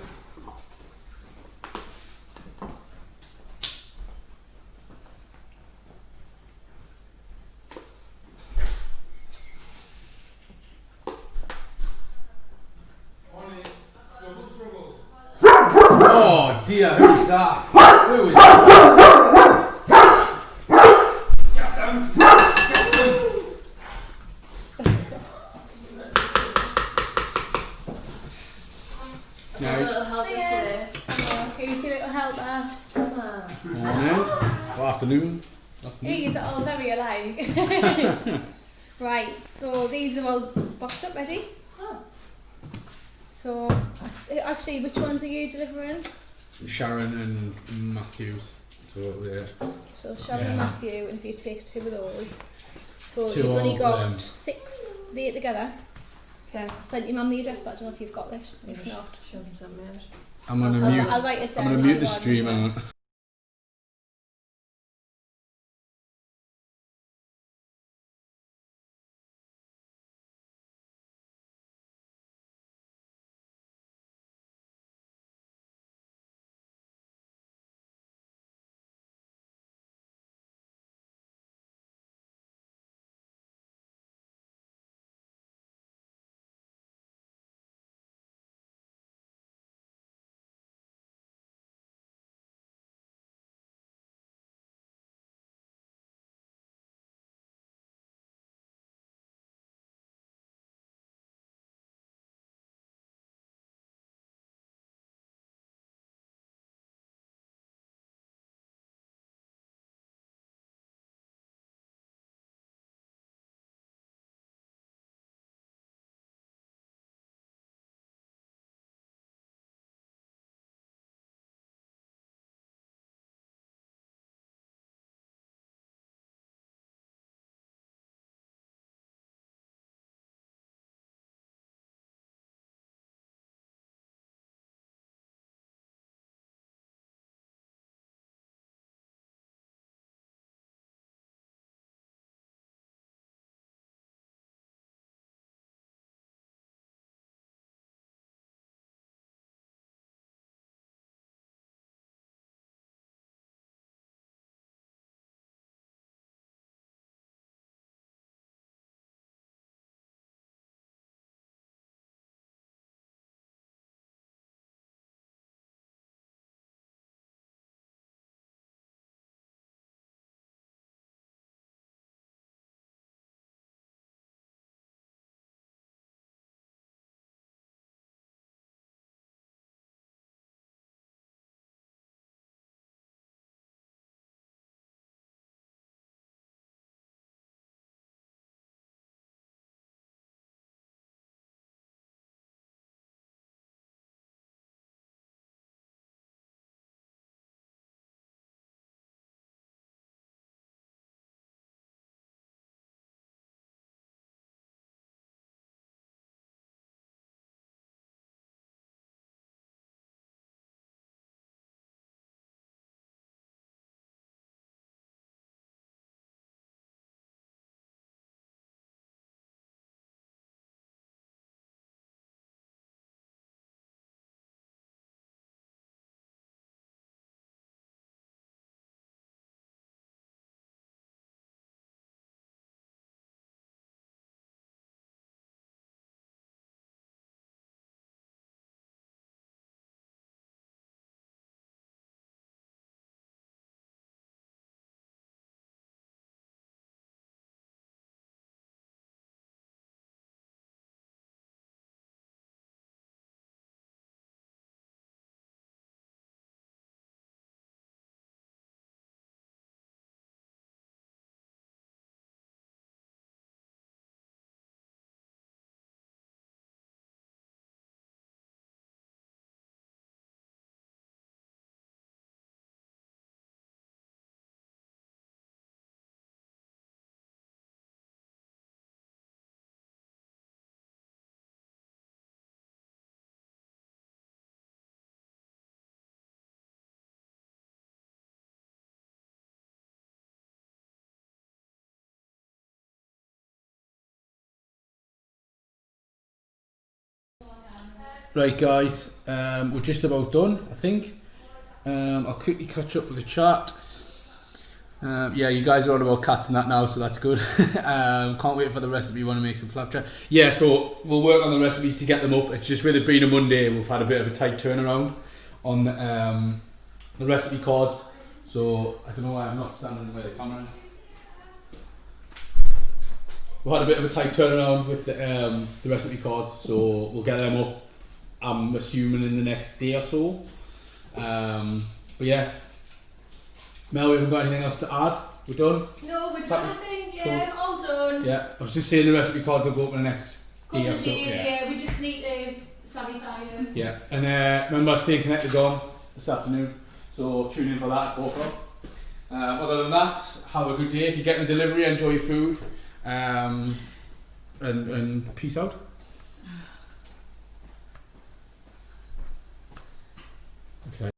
Oh dear, who's that? Who is that? Get them! Get them! A little helper today. Who's your little helper? Summer. Morning. Well, afternoon. These are all very alike. Right, so these are all boxed up ready. Oh. So, actually, which ones are you delivering? Sharon and Matthews. So yeah. So Sharon and Matthew, and if you take 2 of those. So Two you've only of got them. 6 there together. Okay. I sent your mum the address, but I don't know if you've got it. If not, She hasn't sent me it. I'm gonna mute. I'll write it down. I'm gonna mute I'll the go on stream. with Hang it. on. Right guys, we're just about done, I think. I'll quickly catch up with the chat. Yeah, you guys are on about cats and that now, so that's good. Can't wait for the recipe. Want to make some flapjack? Yeah, so we'll work on the recipes to get them up. It's just with it being a Monday, we've had a bit of a tight turnaround on the recipe cards. So I don't know why I'm not standing where the camera is. We had a bit of a tight turnaround with the recipe cards, so we'll get them up, I'm assuming, in the next day or so. But yeah, Mel, we haven't got anything else to add? We're done? No, we're done, I think. Yeah, Cool. all done. Yeah, I was just saying the recipe cards will go up in the next Couple day or of so. days, yeah, we just need to sanify them. Yeah, and remember, staying connected on this afternoon, so tune in for that at 4 o'clock. Other than that, have a good day. If you're getting a delivery, enjoy your food, and peace out.